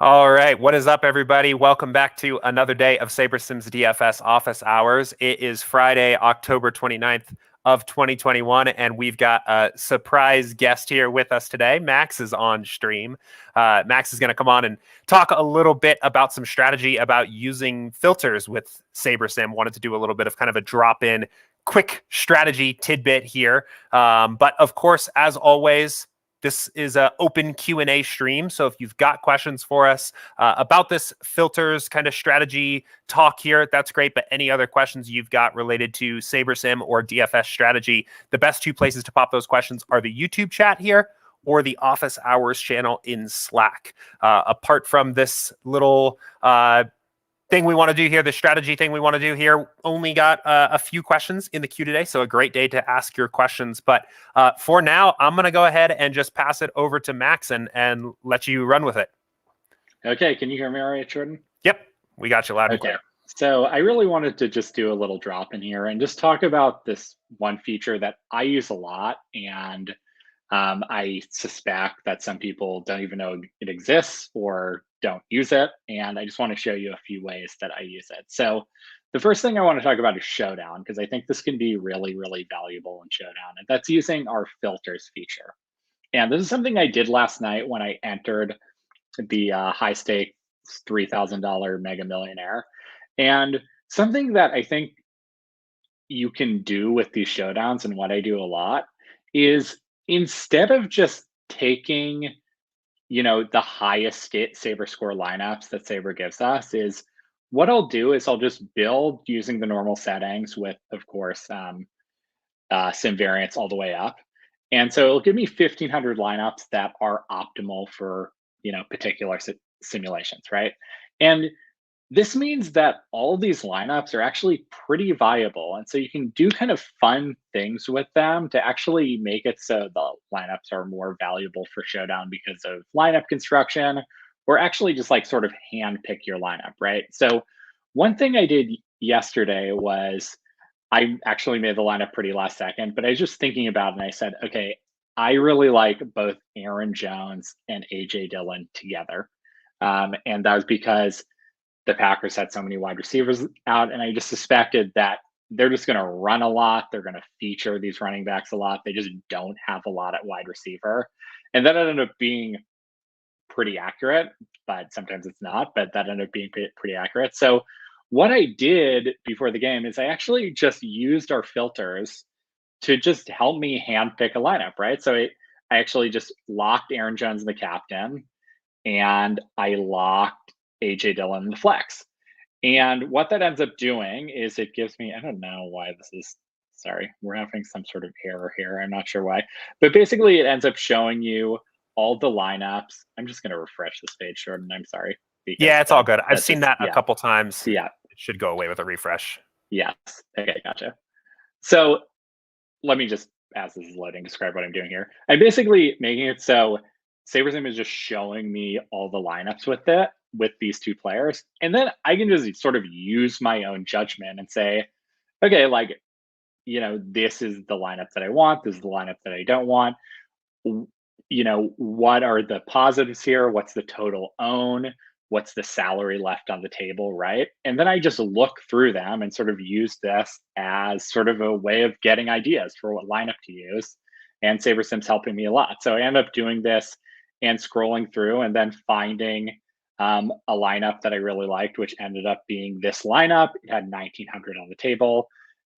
All right, what is up, everybody? Welcome back to another day of SaberSim's DFS Office Hours. It is Friday, October 29th of 2021, and we've got a surprise guest here with us today. Max is on stream. Max is going to come on and talk a little bit about some strategy about using filters with SaberSim. Wanted to do a little bit of kind of a drop-in quick strategy tidbit here. But of course, as always, this is an open Q&A stream, so if you've got questions for us about this filters kind of strategy talk here, that's great. But any other questions you've got related to SaberSim or DFS strategy, the best two places to pop those questions are the YouTube chat here or the Office Hours channel in Slack. Apart from this little thing we want to do here, the strategy thing we want to do here, only got a few questions in the queue today, so a great day to ask your questions. But for now, I'm going to go ahead and just pass it over to Max and let you run with it. Okay, can you hear me all right, Jordan? Yep, we got you loud and clear. So I really wanted to just do a little drop in here and just talk about this one feature that I use a lot, and I suspect that some people don't even know it exists or don't use it. And I just want to show you a few ways that I use it. So the first thing I want to talk about is Showdown, because I think this can be really, really valuable in Showdown. And that's using our filters feature. And this is something I did last night when I entered the high stakes $3,000 Mega Millionaire. And something that I think you can do with these showdowns, and what I do a lot, is instead of just taking the highest Saber score lineups that Saber gives us, is what I'll do is I'll just build using the normal settings with, of course, sim variance all the way up. And so it'll give me 1,500 lineups that are optimal for particular simulations, right? And this means that all these lineups are actually pretty viable. And so you can do kind of fun things with them to actually make it so the lineups are more valuable for Showdown because of lineup construction, or actually just like sort of hand pick your lineup, right? So one thing I did yesterday was I actually made the lineup pretty last second, but I was just thinking about it and I said, okay, I really like both Aaron Jones and AJ Dillon together. And that was because the Packers had so many wide receivers out, and I just suspected that they're just going to run a lot. They're going to feature these running backs a lot. They just don't have a lot at wide receiver. And that ended up being pretty accurate, but sometimes it's not, but that ended up being pretty accurate. So what I did before the game is I actually just used our filters to just help me handpick a lineup, right? So I actually just locked Aaron Jones in the captain, and I locked AJ Dillon in the flex. And what that ends up doing is it gives me, I don't know why this is, sorry, we're having some sort of error here. I'm not sure why. But basically, it ends up showing you all the lineups. I'm just going to refresh this page, Jordan. I'm sorry. Yeah, it's all good. I've seen that a couple times. Yeah. It should go away with a refresh. Yes. Okay, gotcha. So let me just, as this is loading, describe what I'm doing here. I'm basically making it so SaberSim is just showing me all the lineups with these two players. And then I can just sort of use my own judgment and say, okay, like, this is the lineup that I want. This is the lineup that I don't want. What are the positives here? What's the total own? What's the salary left on the table, right? And then I just look through them and sort of use this as sort of a way of getting ideas for what lineup to use. And SaberSim's helping me a lot. So I end up doing this and scrolling through and then finding a lineup that I really liked, which ended up being this lineup. It had 1,900 on the table.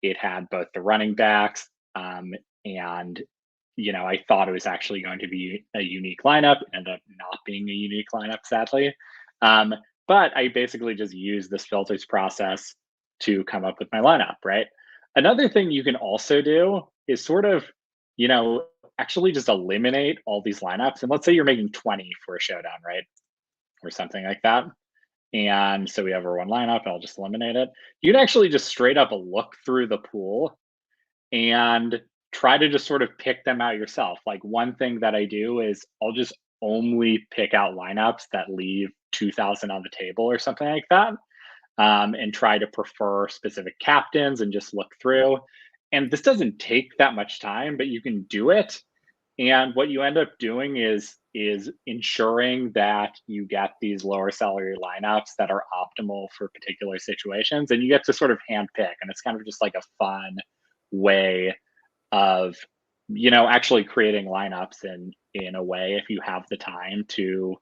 It had both the running backs and I thought it was actually going to be a unique lineup. It ended up not being a unique lineup, sadly. But I basically just use this filters process to come up with my lineup, right? Another thing you can also do is sort of, actually just eliminate all these lineups. And let's say you're making 20 for a showdown, right? Or something like that. And so we have our one lineup, I'll just eliminate it. You'd actually just straight up look through the pool and try to just sort of pick them out yourself. Like one thing that I do is I'll just only pick out lineups that leave 2,000 on the table or something like that, and try to prefer specific captains and just look through. And this doesn't take that much time, but you can do it. And what you end up doing is is ensuring that you get these lower salary lineups that are optimal for particular situations, and you get to sort of handpick, and it's kind of just like a fun way of actually creating lineups in a way, if you have the time to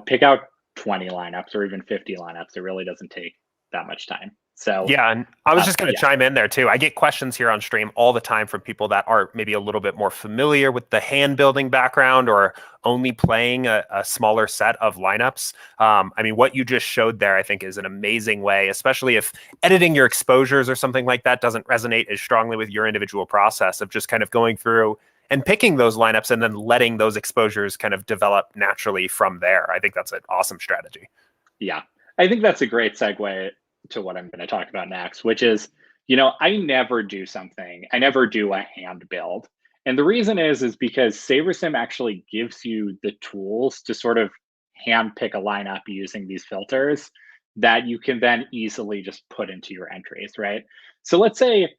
pick out 20 lineups or even 50 lineups. It really doesn't take that much time. So Yeah, and I was just going to yeah. chime in there too. I get questions here on stream all the time from people that are maybe a little bit more familiar with the hand building background or only playing a smaller set of lineups. I mean, what you just showed there, I think, is an amazing way, especially if editing your exposures or something like that doesn't resonate as strongly with your individual process of just kind of going through and picking those lineups and then letting those exposures kind of develop naturally from there. I think that's an awesome strategy. Yeah. I think that's a great segue to what I'm going to talk about next, which is, I never do something. I never do a hand build. And the reason is because SaberSim actually gives you the tools to sort of hand pick a lineup using these filters that you can then easily just put into your entries, right? So let's say,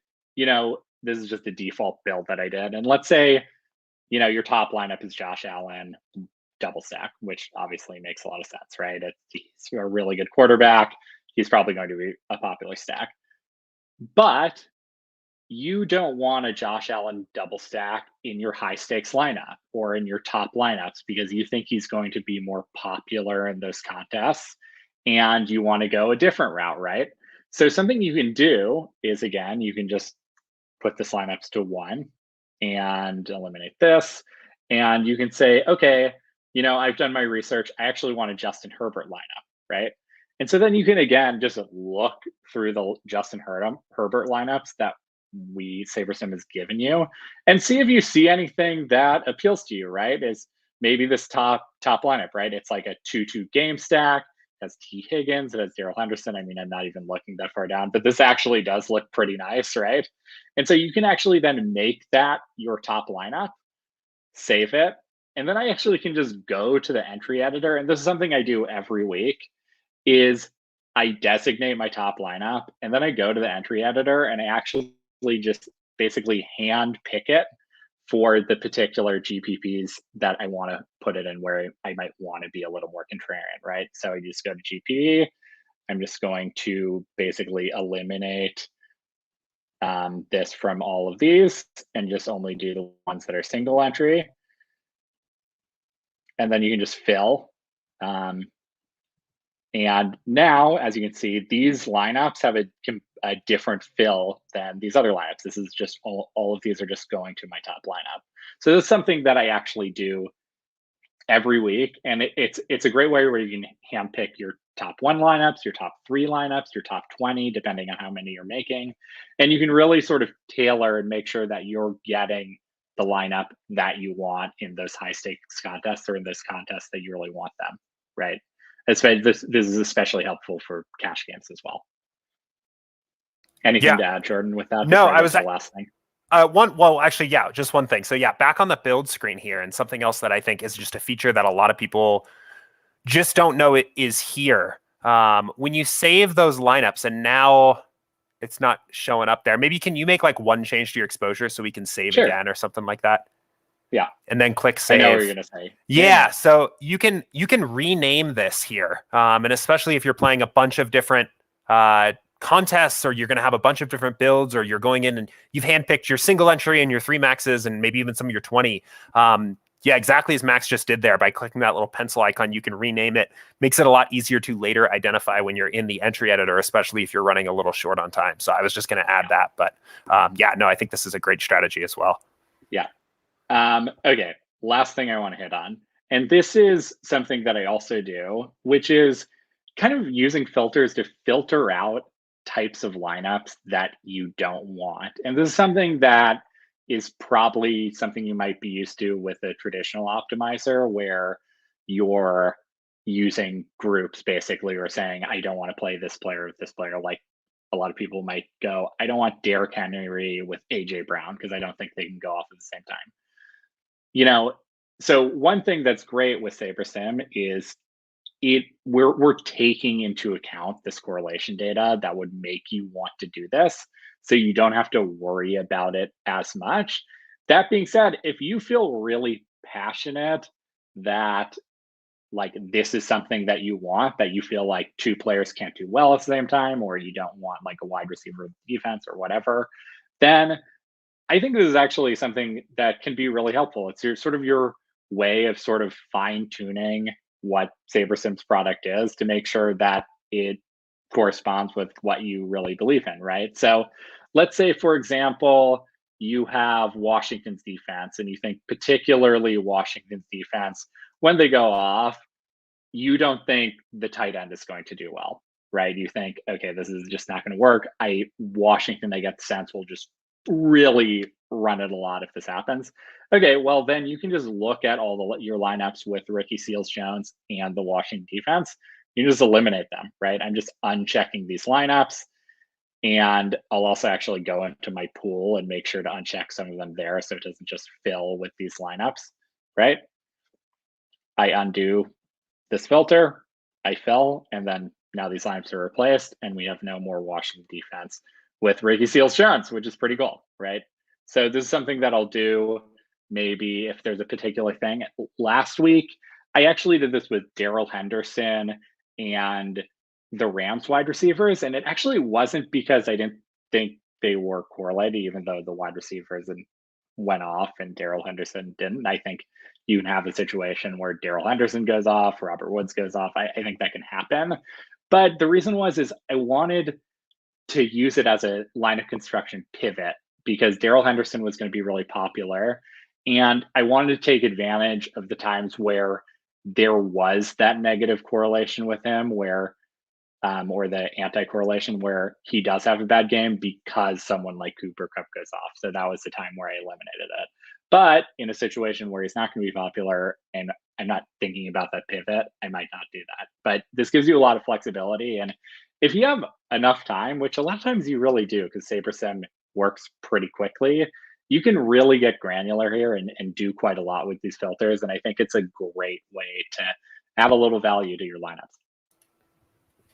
this is just the default build that I did. And let's say, your top lineup is Josh Allen, double stack, which obviously makes a lot of sense, right? He's a really good quarterback. He's probably going to be a popular stack. But you don't want a Josh Allen double stack in your high stakes lineup or in your top lineups because you think he's going to be more popular in those contests and you want to go a different route, right? So something you can do is, again, you can just put this lineups to 1 and eliminate this. And you can say, okay, I've done my research. I actually want a Justin Herbert lineup, right? And so then you can, again, just look through the Justin Herbert lineups that SaberSim has given you and see if you see anything that appeals to you, right? Is maybe this top lineup, right? It's like a 2-2 game stack. It has T. Higgins, it has Darrell Henderson. I mean, I'm not even looking that far down, but this actually does look pretty nice, right? And so you can actually then make that your top lineup, save it, and then I actually can just go to the entry editor. And this is something I do every week is I designate my top lineup and then I go to the entry editor and I actually just basically hand pick it for the particular GPPs that I want to put it in where I might want to be a little more contrarian, right? So I just go to GPP. I'm just going to basically eliminate this from all of these and just only do the ones that are single entry. And then you can just fill. And now, as you can see, these lineups have a different fill than these other lineups. This is just all of these are just going to my top lineup. So this is something that I actually do every week. And it's a great way where you can handpick your top 1 lineups, your top 3 lineups, your top 20, depending on how many you're making. And you can really sort of tailor and make sure that you're getting the lineup that you want in those high stakes contests or in those contests that you really want them, right? This is especially helpful for cash games as well. Anything to add, Jordan, with that? No, I was the last thing. Just one thing. So yeah, back on the build screen here, and something else that I think is just a feature that a lot of people just don't know it is here. When you save those lineups, and now it's not showing up there. Maybe can you make like one change to your exposure so we can save again or something like that? Yeah. And then click save. I know what you're gonna say. Yeah. So you can rename this here. And especially if you're playing a bunch of different contests, or you're going to have a bunch of different builds, or you're going in and you've handpicked your single entry and your 3 maxes and maybe even some of your 20. Yeah, exactly as Max just did there. By clicking that little pencil icon, you can rename it. Makes it a lot easier to later identify when you're in the entry editor, especially if you're running a little short on time. So I was just going to add that. But I think this is a great strategy as well. Yeah. Okay, last thing I want to hit on. And this is something that I also do, which is kind of using filters to filter out types of lineups that you don't want. And this is something that is probably something you might be used to with a traditional optimizer where you're using groups basically, or saying, I don't want to play this player with this player. Like a lot of people might go, I don't want Derrick Henry with AJ Brown because I don't think they can go off at the same time. So one thing that's great with SaberSim is we're taking into account this correlation data that would make you want to do this, so you don't have to worry about it as much. That being said, if you feel really passionate that like this is something that you want, that you feel like two players can't do well at the same time, or you don't want like a wide receiver defense or whatever, then I think this is actually something that can be really helpful. It's your sort of your way of sort of fine tuning what SaberSim's product is to make sure that it corresponds with what you really believe in, right? So let's say, for example, you have Washington's defense and you think particularly Washington's defense, when they go off, you don't think the tight end is going to do well, right? You think, okay, this is just not going to work. Washington, I get the sense, will just really run it a lot if this happens. Okay, well then you can just look at all your lineups with Ricky Seals-Jones and the Washington defense. You just eliminate them, right? I'm just unchecking these lineups, and I'll also actually go into my pool and make sure to uncheck some of them there so it doesn't just fill with these lineups, right? I undo this filter, I fill, and then now these lineups are replaced, and we have no more Washington defense with Ricky Seals-Jones, which is pretty cool, right? So this is something that I'll do maybe if there's a particular thing. Last week, I actually did this with Darrell Henderson and the Rams wide receivers, and it actually wasn't because I didn't think they were correlated, even though the wide receivers went off and Darrell Henderson didn't. I think you can have a situation where Darrell Henderson goes off, Robert Woods goes off. I think that can happen. But the reason is I wanted to use it as a line of construction pivot because Darrell Henderson was going to be really popular. And I wanted to take advantage of the times where there was that negative correlation with him, where or the anti-correlation where he does have a bad game because someone like Cooper Kupp goes off. So that was the time where I eliminated it. But in a situation where he's not going to be popular and I'm not thinking about that pivot, I might not do that. But this gives you a lot of flexibility. And if you have enough time, which a lot of times you really do, because SaberSim works pretty quickly, you can really get granular here and do quite a lot with these filters. And I think it's a great way to add a little value to your lineups.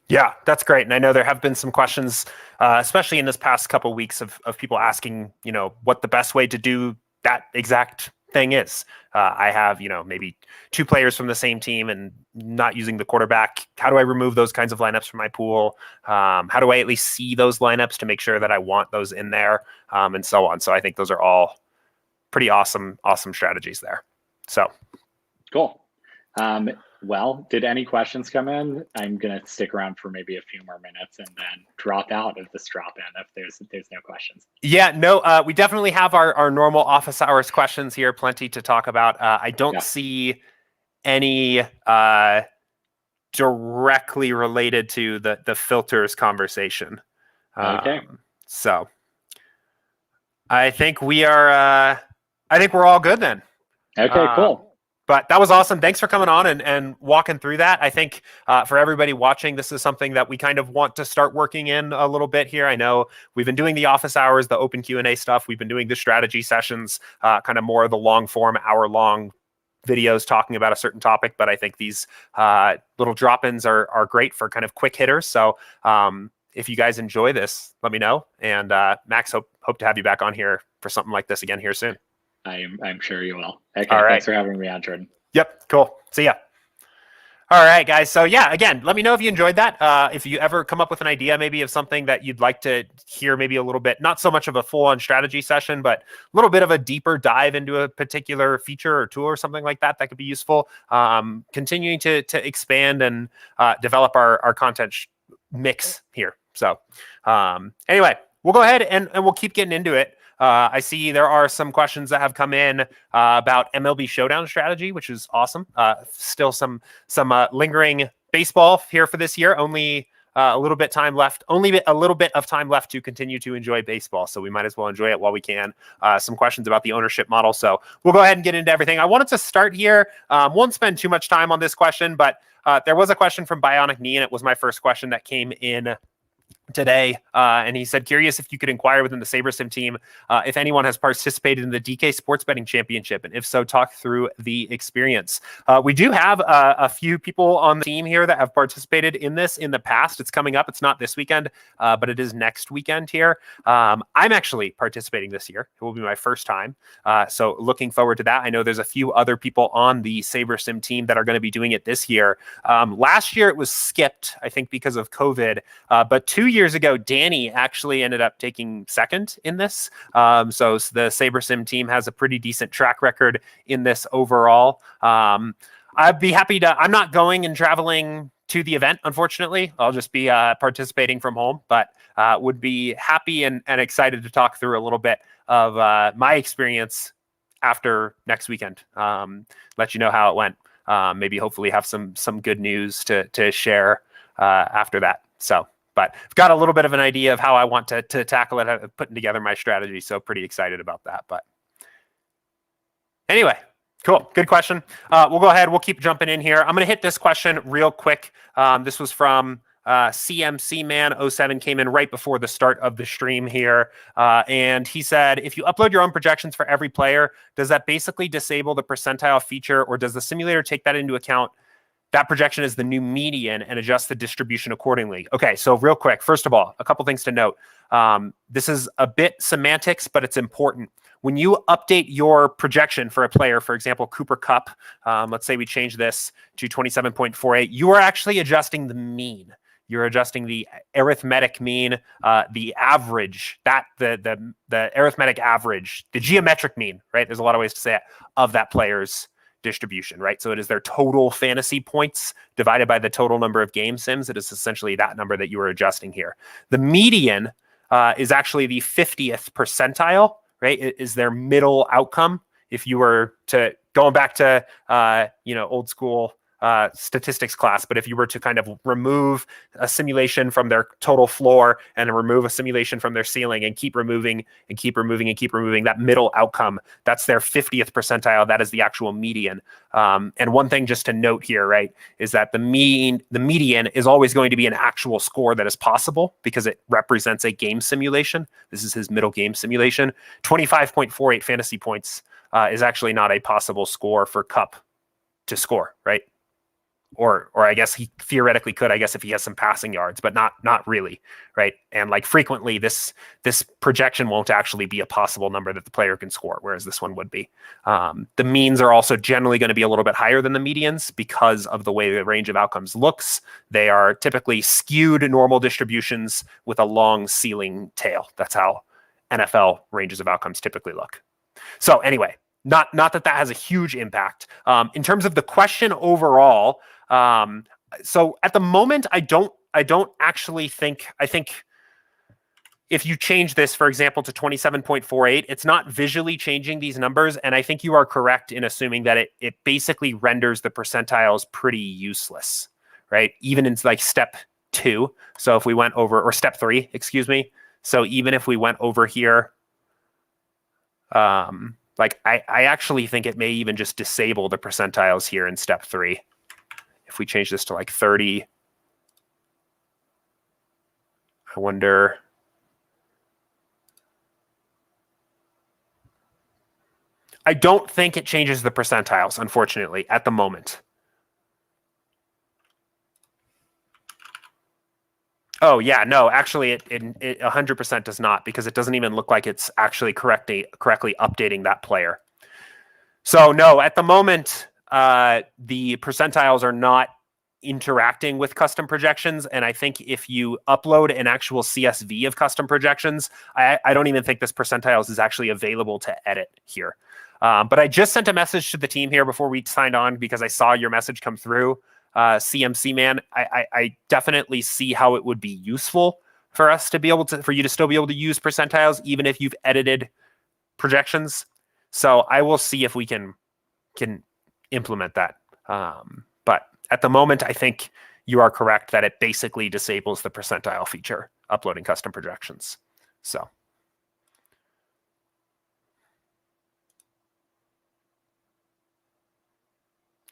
Yeah, that's great. And I know there have been some questions, especially in this past couple of weeks of people asking, what the best way to do that exact thing is. I have, maybe two players from the same team and not using the quarterback. How do I remove those kinds of lineups from my pool? How do I at least see those lineups to make sure that I want those in there, and so on. So I think those are all pretty awesome strategies there. So cool. Well, did any questions come in? I'm going to stick around for maybe a few more minutes and then drop out of this drop-in if there's no questions. Yeah, no, we definitely have our normal office hours questions here, plenty to talk about. I don't see any directly related to the filters conversation. Okay. So I think we're all good then. Okay, cool. But that was awesome. Thanks for coming on and walking through that. I think for everybody watching, this is something that we kind of want to start working in a little bit here. I know we've been doing the office hours, the open Q&A stuff. We've been doing the strategy sessions, kind of more of the long form, hour-long videos talking about a certain topic. But I think these little drop-ins are great for kind of quick hitters. So if you guys enjoy this, let me know. And Max, hope to have you back on here for something like this again here soon. I'm sure you will. Okay, all right. Thanks for having me on, Jordan. Yep, cool. See ya. All right, guys. So yeah, again, let me know if you enjoyed that. If you ever come up with an idea maybe of something that you'd like to hear maybe a little bit, not so much of a full-on strategy session, but a little bit of a deeper dive into a particular feature or tool or something like that could be useful. Continuing to expand and develop our content mix here. So anyway, we'll go ahead and we'll keep getting into it. I see there are some questions that have come in about MLB Showdown strategy, which is awesome. Still some lingering baseball here for this year. Only a little bit time left. Only a little bit of time left to continue to enjoy baseball. So we might as well enjoy it while we can. Some questions about the ownership model. So we'll go ahead and get into everything. I wanted to start here. Won't spend too much time on this question, but there was a question from Bionic Knee, and it was my first question that came in today, and he said, curious if you could inquire within the SaberSim team if anyone has participated in the DK Sports Betting Championship, and if so, talk through the experience. We do have a few people on the team here that have participated in this in the past. It's coming up. It's not this weekend, but it is next weekend here. I'm actually participating this year. It will be my first time, so looking forward to that. I know there's a few other people on the SaberSim team that are going to be doing it this year. Last year it was skipped, I think, because of COVID, but 2 years ago, Danny actually ended up taking second in this. So the SaberSim team has a pretty decent track record in this overall. I'd be happy to. I'm not going and traveling to the event, unfortunately. I'll just be participating from home, but would be happy and excited to talk through a little bit of my experience after next weekend. Let you know how it went. Maybe hopefully have some good news to share after that. But I've got a little bit of an idea of how I want to tackle it, putting together my strategy. So pretty excited about that. But anyway, cool. Good question. We'll go ahead. We'll keep jumping in here. I'm going to hit this question real quick. This was from CMC Man 07, came in right before the start of the stream here. And he said, if you upload your own projections for every player, does that basically disable the percentile feature, or does the simulator take that into account? That projection is the new median and adjust the distribution accordingly. Okay, so real quick, first of all, a couple things to note. This is a bit semantics, but it's important. When you update your projection for a player, for example, Cooper Kupp, let's say we change this to 27.48, you are actually adjusting the mean. You're adjusting the arithmetic mean, the average, the arithmetic average, the geometric mean, right? There's a lot of ways to say it, of that player's distribution, right? So it is their total fantasy points divided by the total number of game sims. It is essentially that number that you are adjusting here. The median is actually the 50th percentile, right? It is their middle outcome. If you were to, going back to, old school statistics class, but if you were to kind of remove a simulation from their total floor and remove a simulation from their ceiling and keep removing and keep removing and keep removing that middle outcome, that's their 50th percentile. That is the actual median. And one thing just to note here, right, is that the median is always going to be an actual score that is possible because it represents a game simulation. This is his middle game simulation. 25.48 fantasy points is actually not a possible score for Kupp to score, right? Or I guess he theoretically could, I guess, if he has some passing yards, but not really, right? And like frequently, this projection won't actually be a possible number that the player can score, whereas this one would be. The means are also generally going to be a little bit higher than the medians because of the way the range of outcomes looks. They are typically skewed normal distributions with a long ceiling tail. That's how NFL ranges of outcomes typically look. So anyway, not that has a huge impact. In terms of the question overall, so at the moment, I don't actually think, I think if you change this, for example, to 27.48, it's not visually changing these numbers. And I think you are correct in assuming that it basically renders the percentiles pretty useless, right? Even in like step 2. So if we went over, or step 3, excuse me. So even if we went over here, like I actually think it may even just disable the percentiles here in step 3. If we change this to like 30, I wonder. I don't think it changes the percentiles, unfortunately, at the moment. Oh, yeah, no, actually, it 100% does not, because it doesn't even look like it's actually correctly updating that player. So, no, at the moment, the percentiles are not interacting with custom projections. And I think if you upload an actual CSV of custom projections, I don't even think this percentiles is actually available to edit here. But I just sent a message to the team here before we signed on because I saw your message come through. CMC Man, I definitely see how it would be useful for us to be able to, for you to still be able to use percentiles, even if you've edited projections. So I will see if we can implement that. But at the moment, I think you are correct that it basically disables the percentile feature, uploading custom projections. So.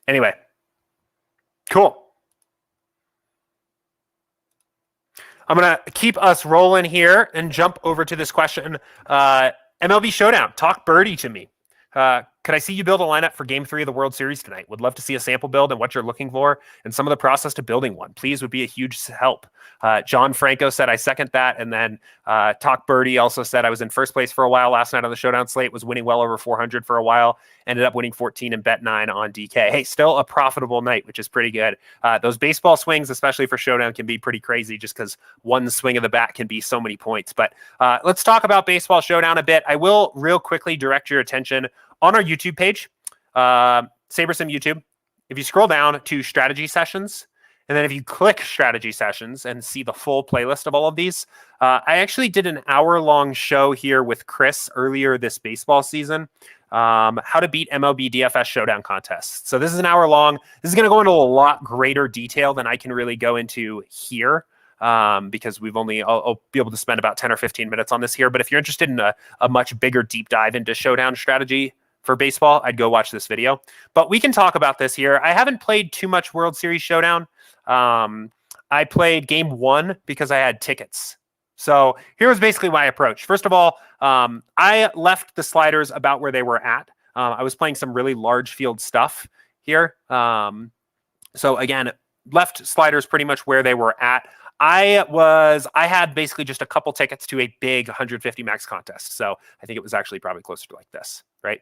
Anyway, cool. I'm going to keep us rolling here and jump over to this question. MLB Showdown, talk birdie to me. Could I see you build a lineup for Game 3 of the World Series tonight? Would love to see a sample build and what you're looking for and some of the process to building one. Please would be a huge help. John Franco said, I second that. And then Talk Birdie also said, I was in first place for a while last night on the Showdown slate, was winning well over 400 for a while, ended up winning 14 and bet 9 on DK. Hey, still a profitable night, which is pretty good. Those baseball swings, especially for Showdown, can be pretty crazy just because one swing of the bat can be so many points. But let's talk about Baseball Showdown a bit. I will real quickly direct your attention on our YouTube page, SaberSim YouTube. If you scroll down to strategy sessions, and then if you click strategy sessions and see the full playlist of all of these, I actually did an hour-long show here with Chris earlier this baseball season, how to beat MLB DFS Showdown contests. So this is an hour long. This is going to go into a lot greater detail than I can really go into here. Because I'll be able to spend about 10 or 15 minutes on this here. But if you're interested in a much bigger deep dive into Showdown strategy for baseball, I'd go watch this video. But we can talk about this here. I haven't played too much World Series Showdown. I played game 1 because I had tickets. So here was basically my approach. First of all, I left the sliders about where they were at. I was playing some really large field stuff here. So again, left sliders pretty much where they were at. I had basically just a couple tickets to a big 150 max contest. So I think it was actually probably closer to like this, right?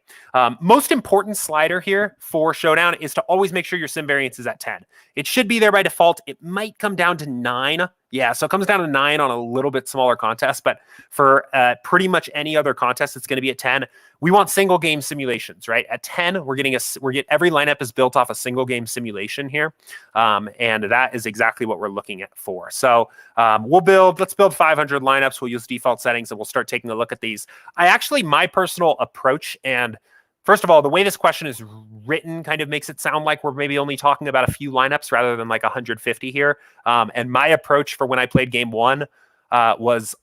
Most important slider here for Showdown is to always make sure your sim variance is at 10. It should be there by default. It might come down to 9. Yeah, so it comes down to 9 on a little bit smaller contest, but for pretty much any other contest, it's going to be at 10. We want single game simulations, right? At 10, every lineup is built off a single game simulation here, and that is exactly what we're looking at for. So let's build 500 lineups. We'll use default settings, and we'll start taking a look at these. My personal approach, and first of all, the way this question is written kind of makes it sound like we're maybe only talking about a few lineups rather than like 150 here. And my approach for when I played game 1 was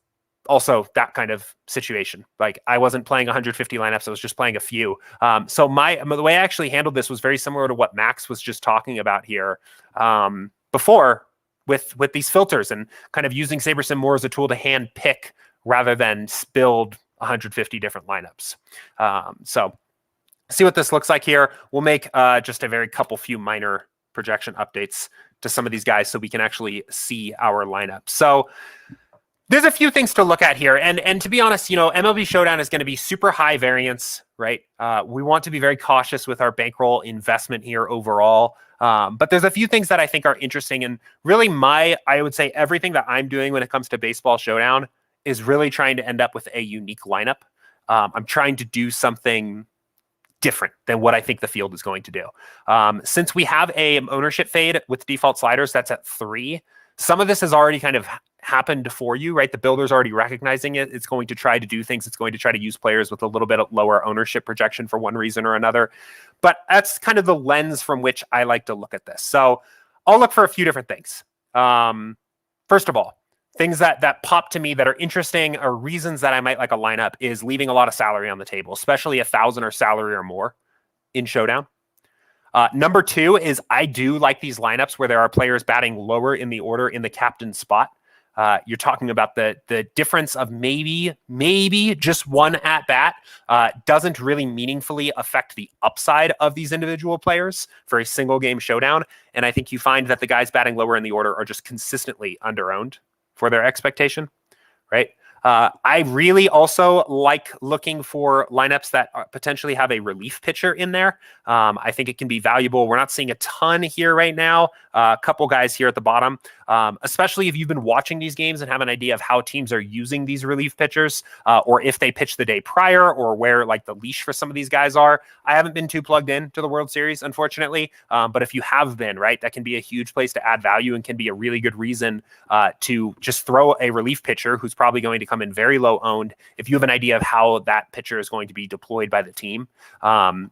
also that kind of situation. Like I wasn't playing 150 lineups. I was just playing a few. So the way I actually handled this was very similar to what Max was just talking about here before with these filters and kind of using SaberSim more as a tool to hand pick rather than build 150 different lineups. So see what this looks like here. We'll make just a very few minor projection updates to some of these guys so we can actually see our lineup. So there's a few things to look at here. And to be honest, MLB Showdown is going to be super high variance, right? We want to be very cautious with our bankroll investment here overall. But there's a few things that I think are interesting. And really I would say everything that I'm doing when it comes to Baseball Showdown is really trying to end up with a unique lineup. I'm trying to do something different than what I think the field is going to do. Since we have a ownership fade with default sliders, that's at 3. Some of this has already kind of happened for you, right? The builder's already recognizing it. It's going to try to do things. It's going to try to use players with a little bit lower ownership projection for one reason or another. But that's kind of the lens from which I like to look at this. So I'll look for a few different things. First of all, things that pop to me that are interesting or reasons that I might like a lineup is leaving a lot of salary on the table, especially 1,000 or salary or more in Showdown. Number 2 is I do like these lineups where there are players batting lower in the order in the captain spot. You're talking about the difference of maybe just one at bat doesn't really meaningfully affect the upside of these individual players for a single game Showdown. And I think you find that the guys batting lower in the order are just consistently under-owned for their expectation, right? I really also like looking for lineups that potentially have a relief pitcher in there. I think it can be valuable. We're not seeing a ton here right now. A couple guys here at the bottom, especially if you've been watching these games and have an idea of how teams are using these relief pitchers, or if they pitch the day prior, or where like the leash for some of these guys are. I haven't been too plugged in to the World Series, unfortunately. But if you have been, right, that can be a huge place to add value and can be a really good reason to just throw a relief pitcher who's probably going to come in very low owned if you have an idea of how that pitcher is going to be deployed by the team,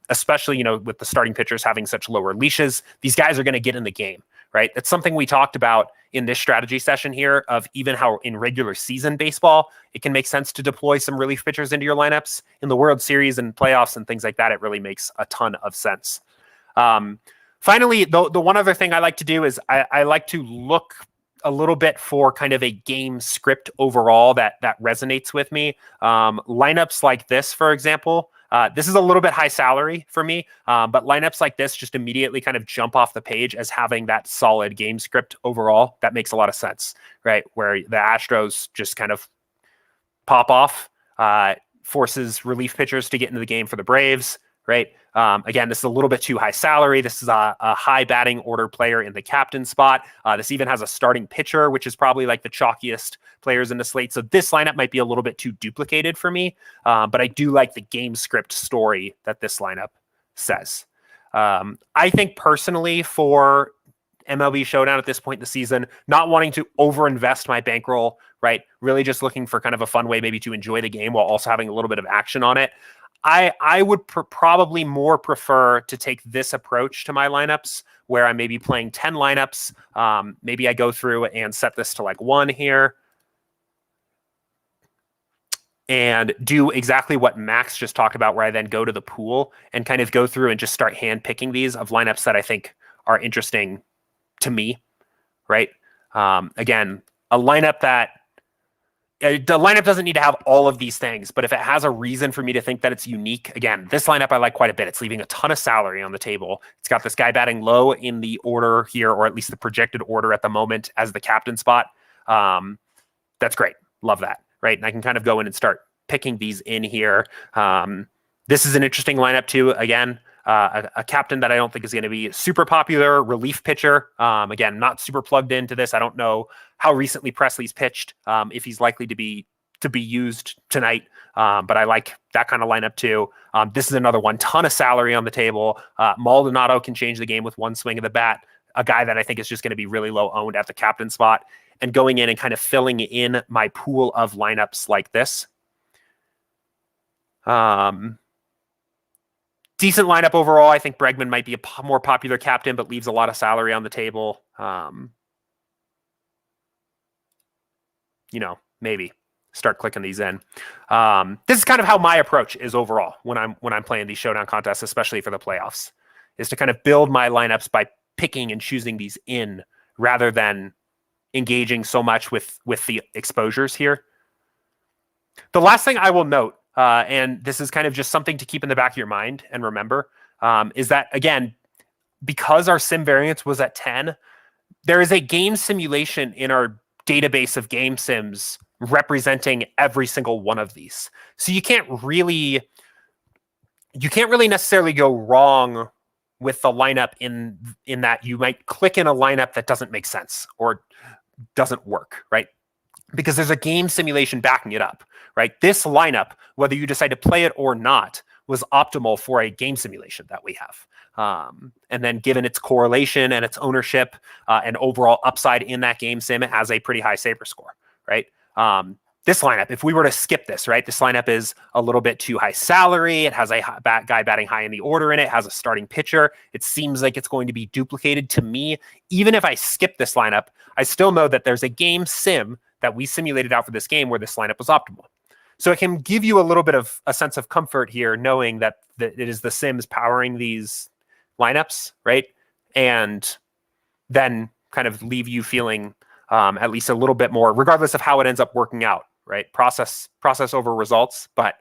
especially, with the starting pitchers having such lower leashes. These guys are going to get in the game, right? That's something we talked about in this strategy session here of even how in regular season baseball, it can make sense to deploy some relief pitchers into your lineups. In the World Series and playoffs and things like that, it really makes a ton of sense. Finally, the one other thing I like to do is I like to look a little bit for kind of a game script overall that resonates with me. Lineups like this, for example, this is a little bit high salary for me, but lineups like this just immediately kind of jump off the page as having that solid game script overall. That makes a lot of sense, right? Where the Astros just kind of pop off, forces relief pitchers to get into the game for the Braves, right? Again, this is a little bit too high salary. This is a high batting order player in the captain spot. This even has a starting pitcher, which is probably like the chalkiest players in the slate. So this lineup might be a little bit too duplicated for me, but I do like the game script story that this lineup says. I think personally for MLB Showdown at this point in the season, not wanting to overinvest my bankroll, right? Really just looking for kind of a fun way maybe to enjoy the game while also having a little bit of action on it. I would probably more prefer to take this approach to my lineups where I may be playing 10 lineups. Maybe I go through and set this to like 1 here and do exactly what Max just talked about, where I then go to the pool and kind of go through and just start hand picking these of lineups that I think are interesting to me, right? Again, a lineup that the lineup doesn't need to have all of these things, but if it has a reason for me to think that it's unique, again, this lineup I like quite a bit. It's leaving a ton of salary on the table. It's got this guy batting low in the order here, or at least the projected order at the moment as the captain spot. That's great. Love that, right? And I can kind of go in and start picking these in here. This is an interesting lineup too. Again, a captain that I don't think is going to be super popular, relief pitcher. Again, not super plugged into this. I don't know how recently Presley's pitched, if he's likely to be used tonight. But I like that kind of lineup too. This is another one, ton of salary on the table. Maldonado can change the game with one swing of the bat. A guy that I think is just going to be really low owned at the captain spot, and going in and kind of filling in my pool of lineups like this. Decent lineup overall. I think Bregman might be a more popular captain, but leaves a lot of salary on the table. Maybe start clicking these in. This is kind of how my approach is overall when I'm playing these showdown contests, especially for the playoffs, is to kind of build my lineups by picking and choosing these in rather than engaging so much with the exposures here. The last thing I will note, and this is kind of just something to keep in the back of your mind and remember, is that, again, because our sim variance was at 10, there is a game simulation in our database of game sims representing every single one of these. So you can't really necessarily go wrong with the lineup in that you might click in a lineup that doesn't make sense or doesn't work, right? Because there's a game simulation backing it up, right? This lineup, whether you decide to play it or not, was optimal for a game simulation that we have. And then given its correlation and its ownership and overall upside in that game sim, it has a pretty high Saber score, right? This lineup, if we were to skip this, right, this lineup is a little bit too high salary. It has a guy batting high in the order in it, has a starting pitcher. It seems like it's going to be duplicated to me. Even if I skip this lineup, I still know that there's a game sim that we simulated out for this game where this lineup was optimal. So it can give you a little bit of a sense of comfort here, knowing that it is the sims powering these lineups, right? And then kind of leave you feeling at least a little bit more, regardless of how it ends up working out, right? Process over results, but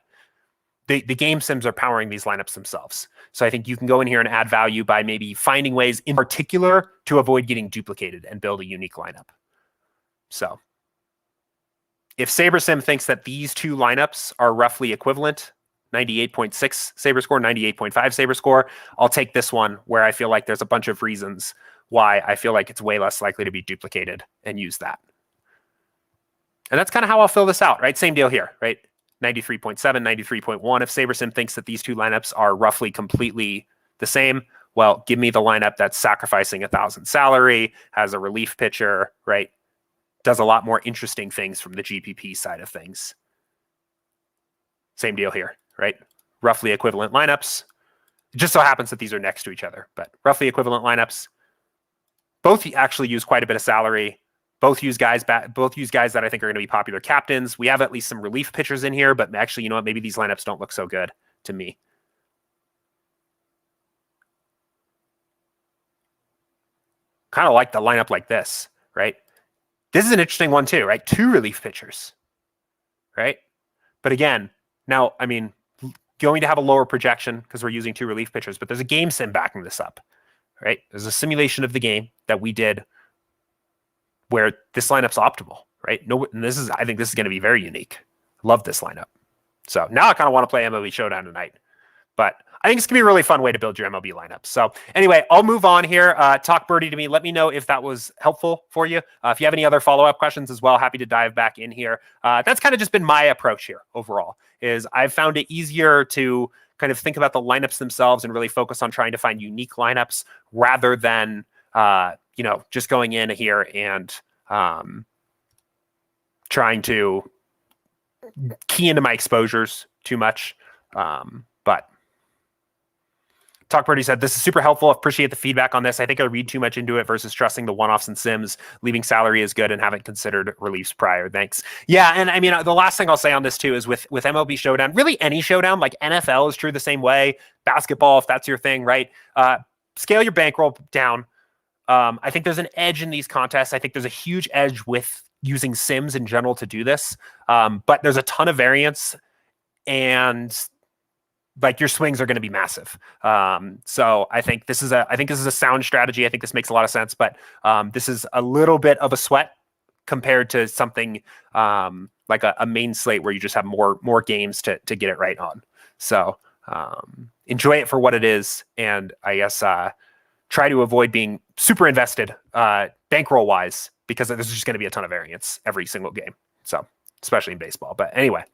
the game sims are powering these lineups themselves. So I think you can go in here and add value by maybe finding ways in particular to avoid getting duplicated and build a unique lineup. So if SaberSim thinks that these two lineups are roughly equivalent, 98.6 Saber score, 98.5 Saber score, I'll take this one where I feel like there's a bunch of reasons why I feel like it's way less likely to be duplicated and use that. And that's kind of how I'll fill this out, right? Same deal here, right? 93.7, 93.1. If SaberSim thinks that these two lineups are roughly completely the same, well, give me the lineup that's sacrificing 1,000 salary, has a relief pitcher, right? Does a lot more interesting things from the GPP side of things. Same deal here, right? Roughly equivalent lineups. It just so happens that these are next to each other, but roughly equivalent lineups. Both actually use quite a bit of salary. Both use guys that I think are going to be popular captains. We have at least some relief pitchers in here, but actually, you know what? Maybe these lineups don't look so good to me. Kind of like the lineup like this, right? This is an interesting one too, right? 2 relief pitchers, right? But again, now, I mean, going to have a lower projection because we're using 2 relief pitchers, but there's a game sim backing this up, right? There's a simulation of the game that we did where this lineup's optimal, right? No, and I think this is going to be very unique. Love this lineup. So now I kind of want to play MLB Showdown tonight, but I think it's gonna be a really fun way to build your MLB lineup. So anyway, I'll move on here. Talk birdie to me. Let me know if that was helpful for you. If you have any other follow-up questions as well, happy to dive back in here. That's kind of just been my approach here overall, is I've found it easier to kind of think about the lineups themselves and really focus on trying to find unique lineups rather than, just going in here and trying to key into my exposures too much. But Talk Birdie said, this is super helpful. Appreciate the feedback on this. I think I read too much into it versus trusting the one-offs and sims. Leaving salary is good and haven't considered reliefs prior. Thanks. Yeah, and I mean, the last thing I'll say on this too is with MLB Showdown, really any showdown, like NFL is true the same way. Basketball, if that's your thing, right? Scale your bankroll down. I think there's an edge in these contests. I think there's a huge edge with using sims in general to do this. But there's a ton of variance, and like your swings are going to be massive. So I think this is a sound strategy. I think this makes a lot of sense, but this is a little bit of a sweat compared to something like a main slate where you just have more games to get it right on. So enjoy it for what it is. And I guess try to avoid being super invested bankroll wise, because there's just going to be a ton of variance every single game. So especially in baseball, but anyway,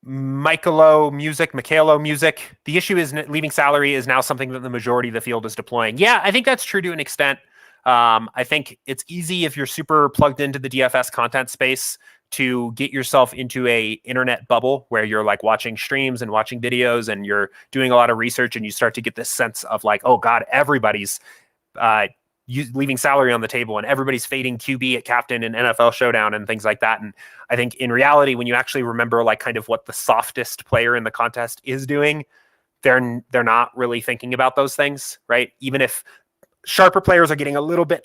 Michaelo music. The issue is leaving salary is now something that the majority of the field is deploying. Yeah, I think that's true to an extent. I think it's easy if you're super plugged into the DFS content space to get yourself into a internet bubble where you're like watching streams and watching videos and you're doing a lot of research, and you start to get this sense of like, oh God, everybody's leaving salary on the table and everybody's fading QB at captain in NFL Showdown and things like that. And I think in reality, when you actually remember like kind of what the softest player in the contest is doing, they're not really thinking about those things, right? Even if sharper players are getting a little bit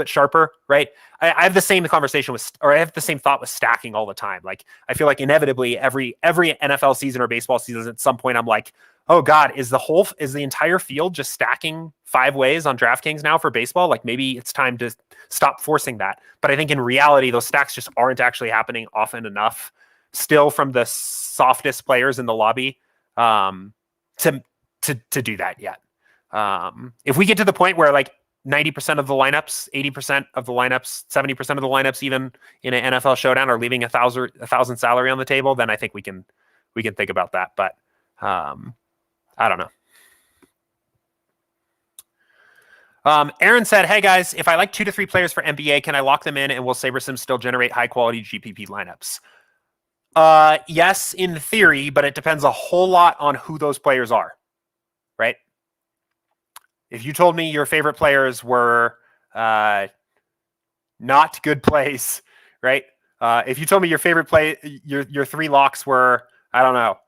sharper, right? I have the same conversation I have the same thought with stacking all the time. Like I feel like inevitably every NFL season or baseball season, at some point I'm like, oh God, is the entire field just stacking 5 ways on DraftKings now for baseball? Like maybe it's time to stop forcing that. But I think in reality, those stacks just aren't actually happening often enough still from the softest players in the lobby to do that yet. If we get to the point where like 90% of the lineups, 80% of the lineups, 70% of the lineups, even in an NFL Showdown, are leaving a thousand salary on the table, then I think we can think about that. But I don't know. Aaron said, hey guys, if I like 2 to 3 players for NBA, can I lock them in and will SaberSim still generate high quality GPP lineups? Yes, in theory, but it depends a whole lot on who those players are, right? If you told me your favorite players were not good plays, right? If you told me your favorite your 3 locks were, I don't know,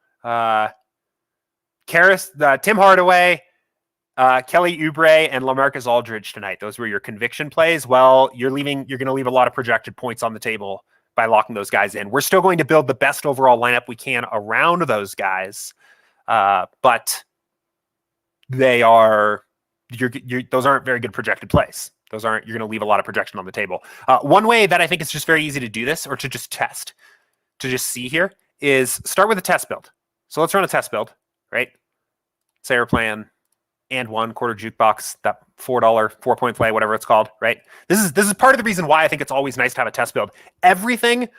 Tim Hardaway, Kelly Oubre, and LaMarcus Aldridge tonight. Those were your conviction plays. Well, you're going to leave a lot of projected points on the table by locking those guys in. We're still going to build the best overall lineup we can around those guys, but they are those aren't very good projected plays. You're going to leave a lot of projection on the table. One way that I think it's just very easy to do this, or to just test, to just see here, is start with a test build. So let's run a test build, right? Say we're playing and 1 quarter jukebox, that $4 4-point play, whatever it's called, right? This is part of the reason why I think it's always nice to have a test build. Everything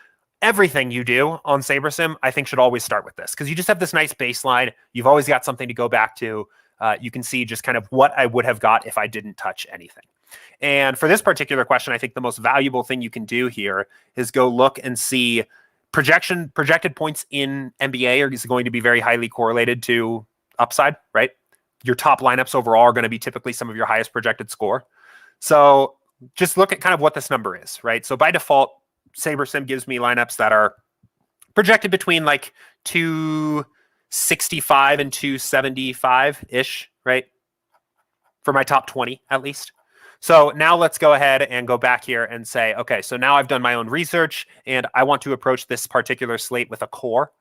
you do on SaberSim, I think, should always start with this, because you just have this nice baseline. You've always got something to go back to. You can see just kind of what I would have got if I didn't touch anything. And for this particular question, I think the most valuable thing you can do here is go look and see projected points in NBA is going to be very highly correlated to upside, right? Your top lineups overall are going to be typically some of your highest projected score. So just look at kind of what this number is, right? So by default, SaberSim gives me lineups that are projected between like 265 and 275-ish, right? for my top 20 at least. So now let's go ahead and go back here and say, okay, so now I've done my own research and I want to approach this particular slate with a core.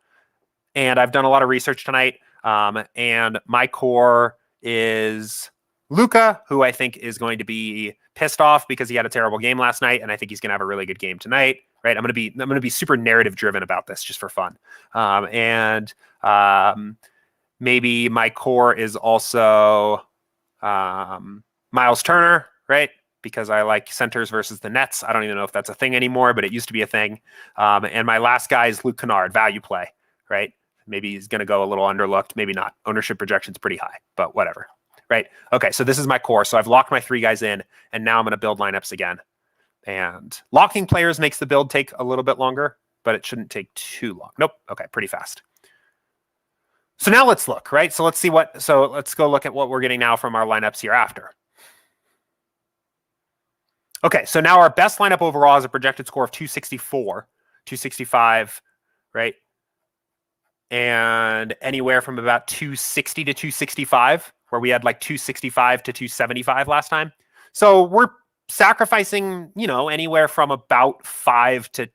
And I've done a lot of research tonight. And my core is Luka, who I think is going to be pissed off because he had a terrible game last night. And I think he's going to have a really good game tonight. Right. I'm going to be super narrative driven about this just for fun. Maybe my core is also Miles Turner, right? Because I like centers versus the Nets. I don't even know if that's a thing anymore, but it used to be a thing. And my last guy is Luke Kennard, value play, right? Maybe he's going to go a little underlooked, maybe not. Ownership projection's pretty high, but whatever, right? Okay, so this is my core. So I've locked my 3 guys in, and now I'm going to build lineups again. And locking players makes the build take a little bit longer, but it shouldn't take too long. Nope. Okay, pretty fast. So now let's look, right? So let's go look at what we're getting now from our lineups here after. Okay, so now our best lineup overall is a projected score of 264, 265, right? And anywhere from about 260 to 265, where we had like 265 to 275 last time. So we're sacrificing, anywhere from about 5 to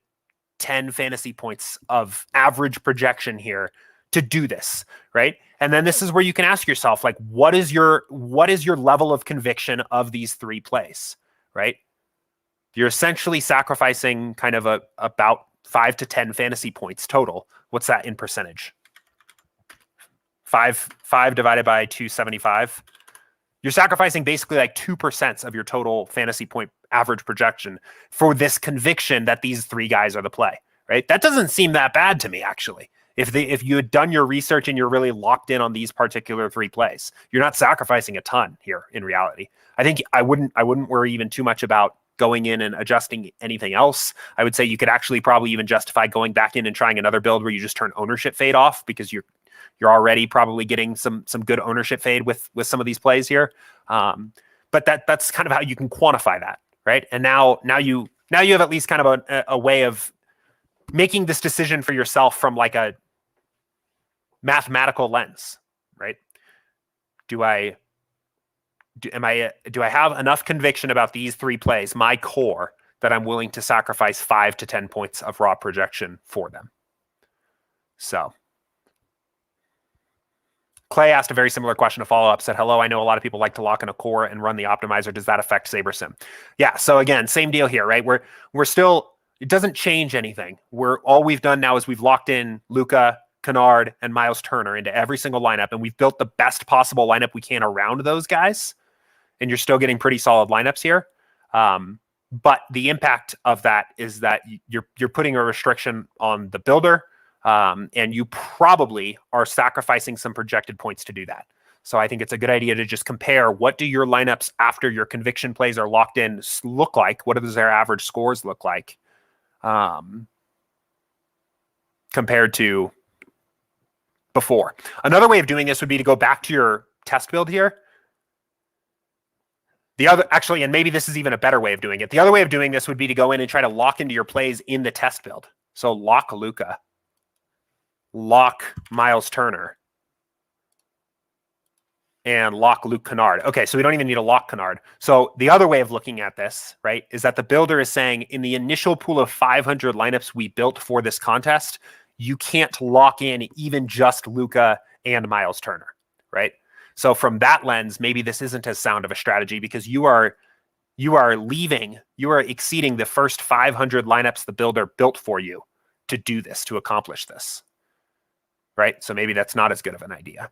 10 fantasy points of average projection here to do this, right? And then this is where you can ask yourself, like, what is your level of conviction of these 3 plays, right? You're essentially sacrificing kind of about 5 to 10 fantasy points total. What's that in percentage? 5 divided by 275. You're sacrificing basically like 2% of your total fantasy point average projection for this conviction that these 3 guys are the play, right? That doesn't seem that bad to me, actually. If you had done your research and you're really locked in on these particular 3 plays, you're not sacrificing a ton here in reality. I think I wouldn't worry even too much about going in and adjusting anything else. I would say you could actually probably even justify going back in and trying another build where you just turn ownership fade off because you're already probably getting some good ownership fade with some of these plays here. But that's kind of how you can quantify that, right? And now you have at least kind of a way of making this decision for yourself from like a mathematical lens, right? Do I have enough conviction about these 3 plays, my core, that I'm willing to sacrifice 5 to 10 points of raw projection for them? So Clay asked a very similar question to follow up, said, hello, I know a lot of people like to lock in a core and run the optimizer. Does that affect SaberSim? Yeah, so again, same deal here, right? We're still, it doesn't change anything. All we've done now is we've locked in Luka, Kennard, and Miles Turner into every single lineup, and we've built the best possible lineup we can around those guys, and you're still getting pretty solid lineups here. But the impact of that is that you're putting a restriction on the builder, and you probably are sacrificing some projected points to do that. So I think it's a good idea to just compare, what do your lineups after your conviction plays are locked in look like? What does their average scores look like compared to before? Another way of doing this would be to go back to your test build here. And maybe this is even a better way of doing it. The other way of doing this would be to go in and try to lock into your plays in the test build. So lock Luka, lock Miles Turner, and lock Luke Kennard. Okay, so we don't even need to lock Kennard. So the other way of looking at this, right, is that the builder is saying in the initial pool of 500 lineups we built for this contest, you can't lock in even just Luka and Miles Turner, right? So from that lens, maybe this isn't as sound of a strategy because you are exceeding the first 500 lineups the builder built for you to do this, to accomplish this, right? So maybe that's not as good of an idea.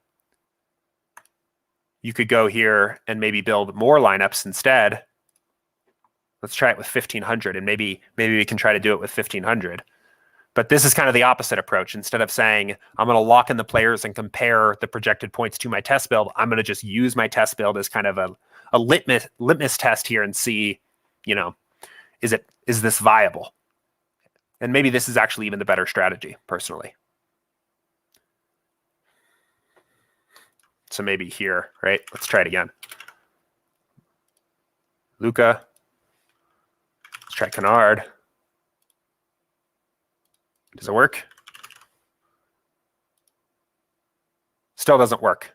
You could go here and maybe build more lineups instead. Let's try it with 1,500, and maybe we can try to do it with 1,500. But this is kind of the opposite approach. Instead of saying, I'm going to lock in the players and compare the projected points to my test build, I'm going to just use my test build as kind of a litmus test here and see, is this viable? And maybe this is actually even the better strategy, personally. So maybe here, right? Let's try it again. Luka. Let's try Kennard. Does it work? Still doesn't work.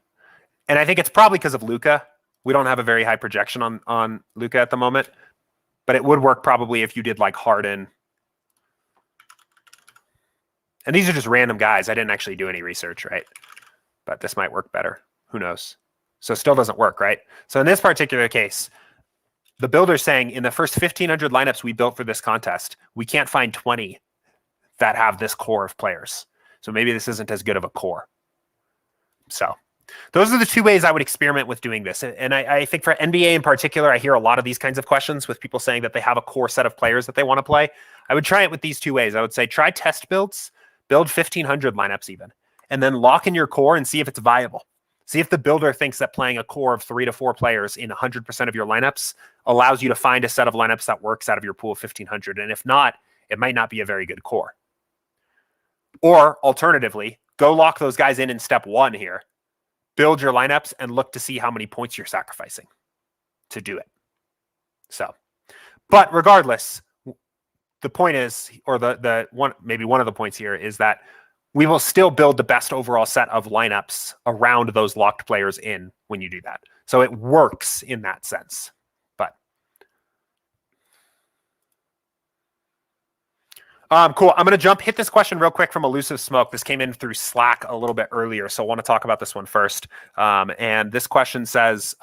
And I think it's probably because of Luka, We don't have a very high projection on Luka at the moment, but it would work probably if you did like Harden. And these are just random guys. I didn't actually do any research, right? But this might work better. Who knows? So it still doesn't work, right? So in this particular case, the builder's saying in the first 1,500 lineups we built for this contest, we can't find 20 that have this core of players. So maybe this isn't as good of a core. So those are the two ways I would experiment with doing this. And I think for NBA in particular, I hear a lot of these kinds of questions with people saying that they have a core set of players that they want to play. I would try it with these two ways. I would say try test builds, build 1,500 lineups even, and then lock in your core and see if it's viable. See if the builder thinks that playing a core of 3 to 4 players in 100% of your lineups allows you to find a set of lineups that works out of your pool of 1,500. And if not, it might not be a very good core. Or alternatively, go lock those guys in step 1 here. Build your lineups and look to see how many points you're sacrificing to do it. So, but regardless, the point is, or the one, maybe one of the points here is that we will still build the best overall set of lineups around those locked players in when you do that. So it works in that sense. But cool. I'm going to hit this question real quick from Elusive Smoke. This came in through Slack a little bit earlier, so I want to talk about this one first. And this question says,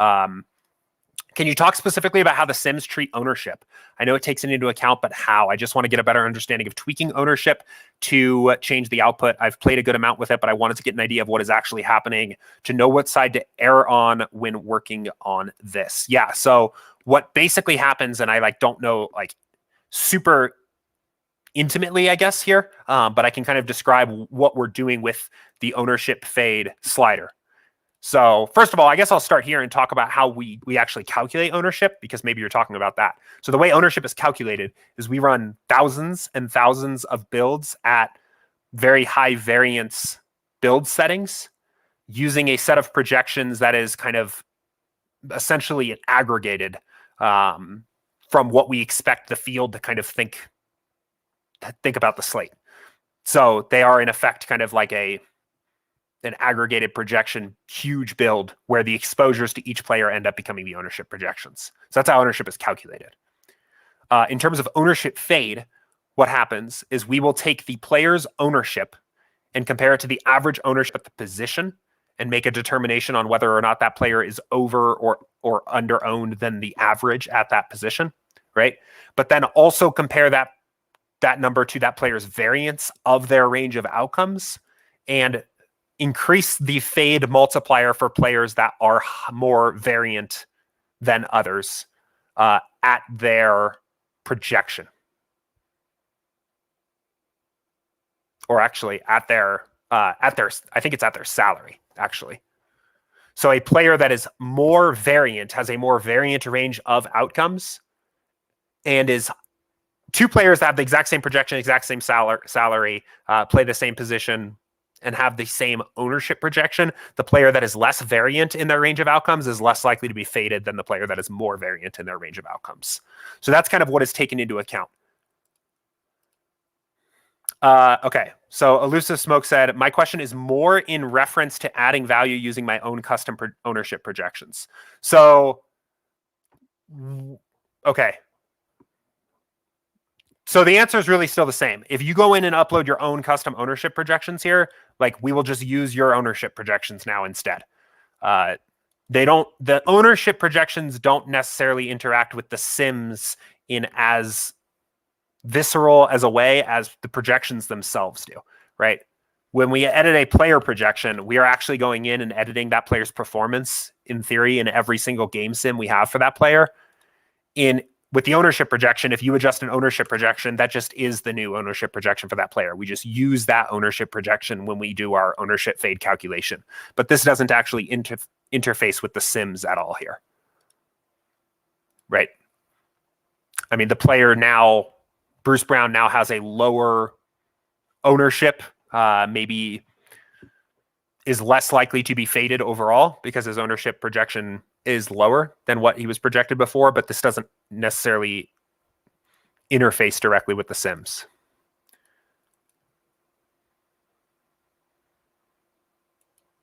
can you talk specifically about how the Sims treat ownership? I know it takes it into account, but how? I just want to get a better understanding of tweaking ownership to change the output. I've played a good amount with it, but I wanted to get an idea of what is actually happening to know what side to err on when working on this. Yeah, so what basically happens, and I don't know super intimately, I guess, here, but I can kind of describe what we're doing with the ownership fade slider. So first of all, I guess I'll start here and talk about how we actually calculate ownership, because maybe you're talking about that. So the way ownership is calculated is we run thousands and thousands of builds at very high variance build settings using a set of projections that is kind of essentially aggregated from what we expect the field to kind of think about the slate. So they are in effect kind of like an aggregated projection, huge build where the exposures to each player end up becoming the ownership projections. So that's how ownership is calculated. In terms of ownership fade, what happens is we will take the player's ownership and compare it to the average ownership at the position and make a determination on whether or not that player is over or under owned than the average at that position, right? But then also compare that number to that player's variance of their range of outcomes and increase the fade multiplier for players that are more variant than others at their projection. Or actually at their, I think it's at their salary, actually. So a player that is more variant, has a more variant range of outcomes, and is two players that have the exact same projection, exact same salary, play the same position, and have the same ownership projection, the player that is less variant in their range of outcomes is less likely to be faded than the player that is more variant in their range of outcomes. So that's kind of what is taken into account. Okay, so Elusive Smoke said, my question is more in reference to adding value using my own custom ownership projections. So, okay. So the answer is really still the same. If you go in and upload your own custom ownership projections here, we will just use your ownership projections now instead. The ownership projections don't necessarily interact with the Sims in as visceral as a way as the projections themselves do, right? When we edit a player projection, we are actually going in and editing that player's performance in theory in every single game sim we have for that player. With the ownership projection, if you adjust an ownership projection, that just is the new ownership projection for that player. We just use that ownership projection when we do our ownership fade calculation. But this doesn't actually interface with the Sims at all here. Right? I mean, the player now, Bruce Brown now has a lower ownership, maybe is less likely to be faded overall because his ownership projection is lower than what he was projected before, but this doesn't necessarily interface directly with the Sims.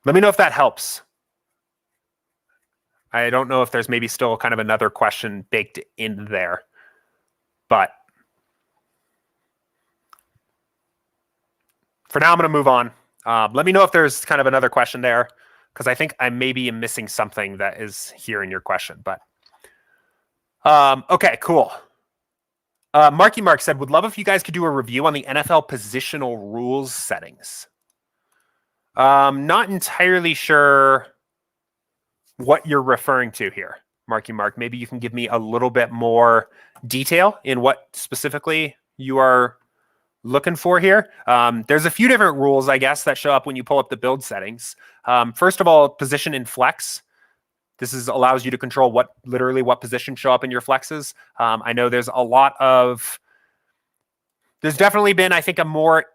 Let me know if that helps. I don't know if there's maybe still kind of another question baked in there, but for now, I'm going to move on. Let me know if there's kind of another question there, because I think I maybe am missing something that is here in your question. But okay, cool. Marky Mark said, would love if you guys could do a review on the NFL positional rules settings. Not entirely sure what you're referring to here, Marky Mark. Maybe you can give me a little bit more detail in what specifically you are looking for here. There's a few different rules, I guess, that show up when you pull up the build settings. First of all, position in flex. This allows you to control literally what position show up in your flexes. I know there's definitely been, I think, a more,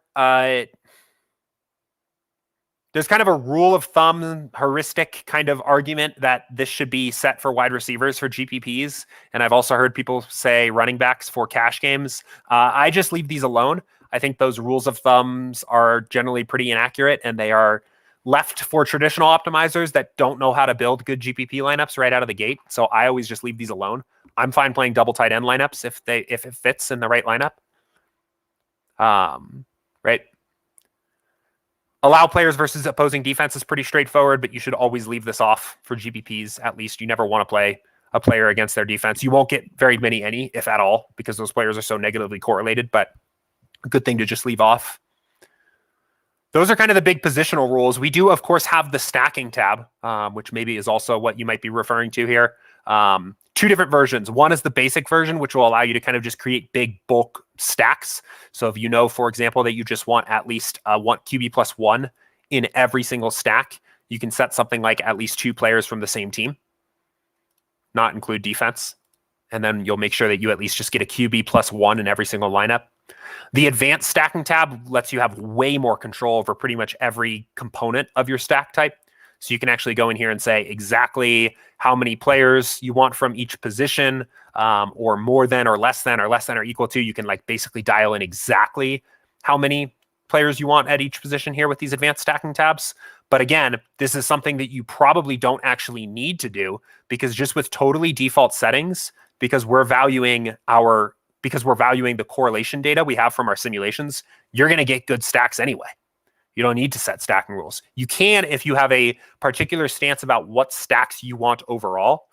there's kind of a rule of thumb, heuristic kind of argument that this should be set for wide receivers for GPPs. And I've also heard people say running backs for cash games. I just leave these alone. I think those rules of thumbs are generally pretty inaccurate, and they are left for traditional optimizers that don't know how to build good GPP lineups right out of the gate. So I always just leave these alone. I'm fine playing double tight end lineups if it fits in the right lineup. Right. Allow players versus opposing defense is pretty straightforward, but you should always leave this off for GPPs. At least you never want to play a player against their defense. You won't get very many, if at all, because those players are so negatively correlated, but a good thing to just leave off. Those are kind of the big positional rules. We do, of course, have the stacking tab, which maybe is also what you might be referring to here. Two different versions. One is the basic version, which will allow you to kind of just create big bulk stacks. So if you know, for example, that you just want at least one QB plus one in every single stack, you can set something like at least 2 players from the same team, not include defense. And then you'll make sure that you at least just get a QB plus one in every single lineup. The advanced stacking tab lets you have way more control over pretty much every component of your stack type. So you can actually go in here and say exactly how many players you want from each position, or more than, or less than, or equal to. You can like basically dial in exactly how many players you want at each position here with these advanced stacking tabs. But again, this is something that you probably don't actually need to do, because just with totally default settings, because we're valuing the correlation data we have from our simulations, you're going to get good stacks anyway. You don't need to set stacking rules. You can if you have a particular stance about what stacks you want overall.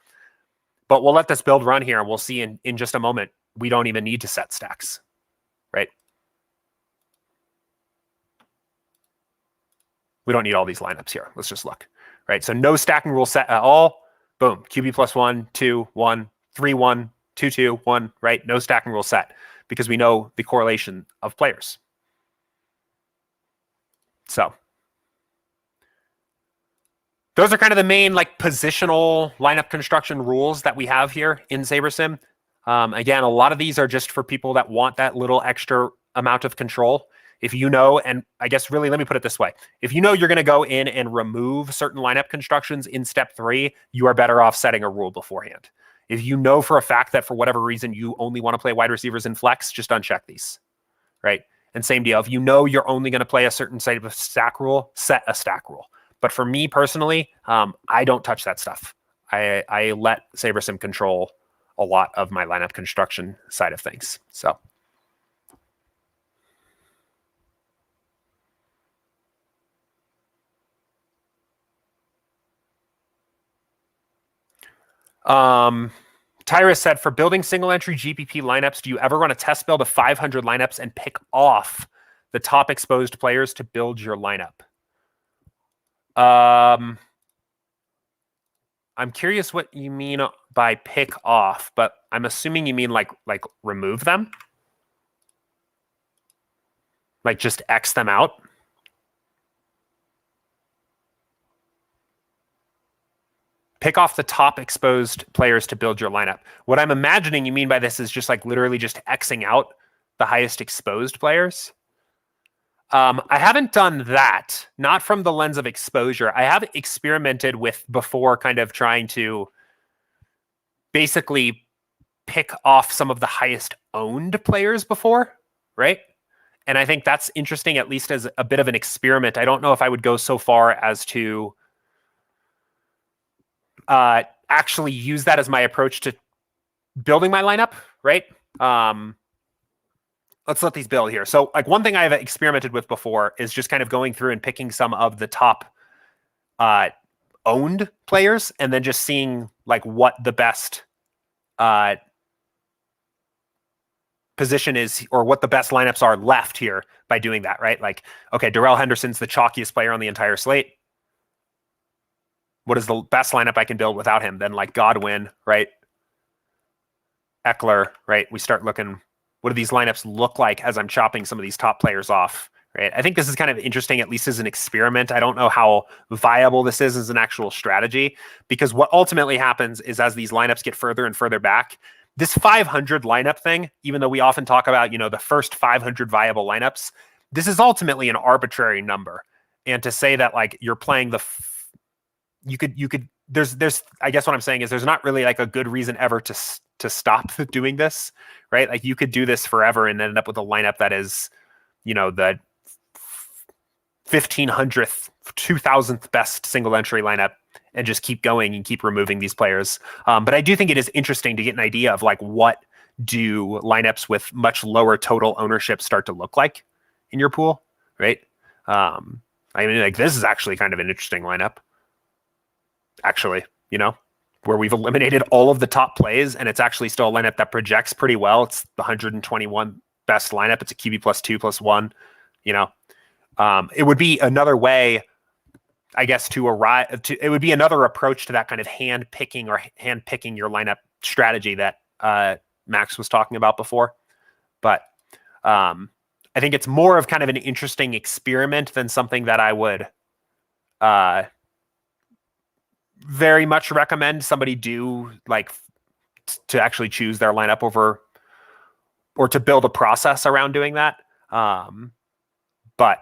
But we'll let this build run here, and we'll see in just a moment, we don't even need to set stacks, right? We don't need all these lineups here. Let's just look, right? So no stacking rule set at all. Boom, QB plus 1, 2, 1, 3, 1, 2, 2, 1, right? No stacking rule set, because we know the correlation of players. So those are kind of the main like positional lineup construction rules that we have here in SaberSim. Again, a lot of these are just for people that want that little extra amount of control. If you know, and I guess really, let me put it this way. If you know you're going to go in and remove certain lineup constructions in step 3, you are better off setting a rule beforehand. If you know for a fact that for whatever reason you only want to play wide receivers in flex, just uncheck these, right? And same deal. If you know you're only going to play a certain type of stack rule, set a stack rule. But for me personally, I don't touch that stuff. I let SaberSim control a lot of my lineup construction side of things. So. Tyrus said, for building single entry GPP lineups, do you ever run a test build of 500 lineups and pick off the top exposed players to build your lineup? I'm curious what you mean by pick off, but I'm assuming you mean like remove them? Like just X them out? Pick off the top exposed players to build your lineup. What I'm imagining you mean by this is just like literally just Xing out the highest exposed players. I haven't done that, not from the lens of exposure. I have experimented with before kind of trying to basically pick off some of the highest owned players before, right? And I think that's interesting, at least as a bit of an experiment. I don't know if I would go so far as to actually use that as my approach to building my lineup, right? Let's let these build here. So like one thing I've experimented with before is just kind of going through and picking some of the top owned players and then just seeing like what the best position is or what the best lineups are left here by doing that, right? Like, okay, Darrell Henderson's the chalkiest player on the entire slate. What is the best lineup I can build without him? Then like Godwin, right? Eckler, right? We start looking, what do these lineups look like as I'm chopping some of these top players off, right? I think this is kind of interesting, at least as an experiment. I don't know how viable this is as an actual strategy, because what ultimately happens is as these lineups get further and further back, this 500 lineup thing, even though we often talk about, the first 500 viable lineups, this is ultimately an arbitrary number. And to say that like you're playing there's I guess what I'm saying is there's not really like a good reason ever to stop doing this, right? Like you could do this forever and end up with a lineup that is, the 1500th, 2000th best single entry lineup and just keep going and keep removing these players. But I do think it is interesting to get an idea of like what do lineups with much lower total ownership start to look like in your pool, right? I mean, like this is actually kind of an interesting lineup. Actually, where we've eliminated all of the top plays and it's actually still a lineup that projects pretty well. It's the 121 best lineup. It's a QB +2/+1, it would be another way, I guess, it would be another approach to that kind of hand picking your lineup strategy that Max was talking about before. But I think it's more of kind of an interesting experiment than something that I would very much recommend somebody do like to actually choose their lineup over or to build a process around doing that. But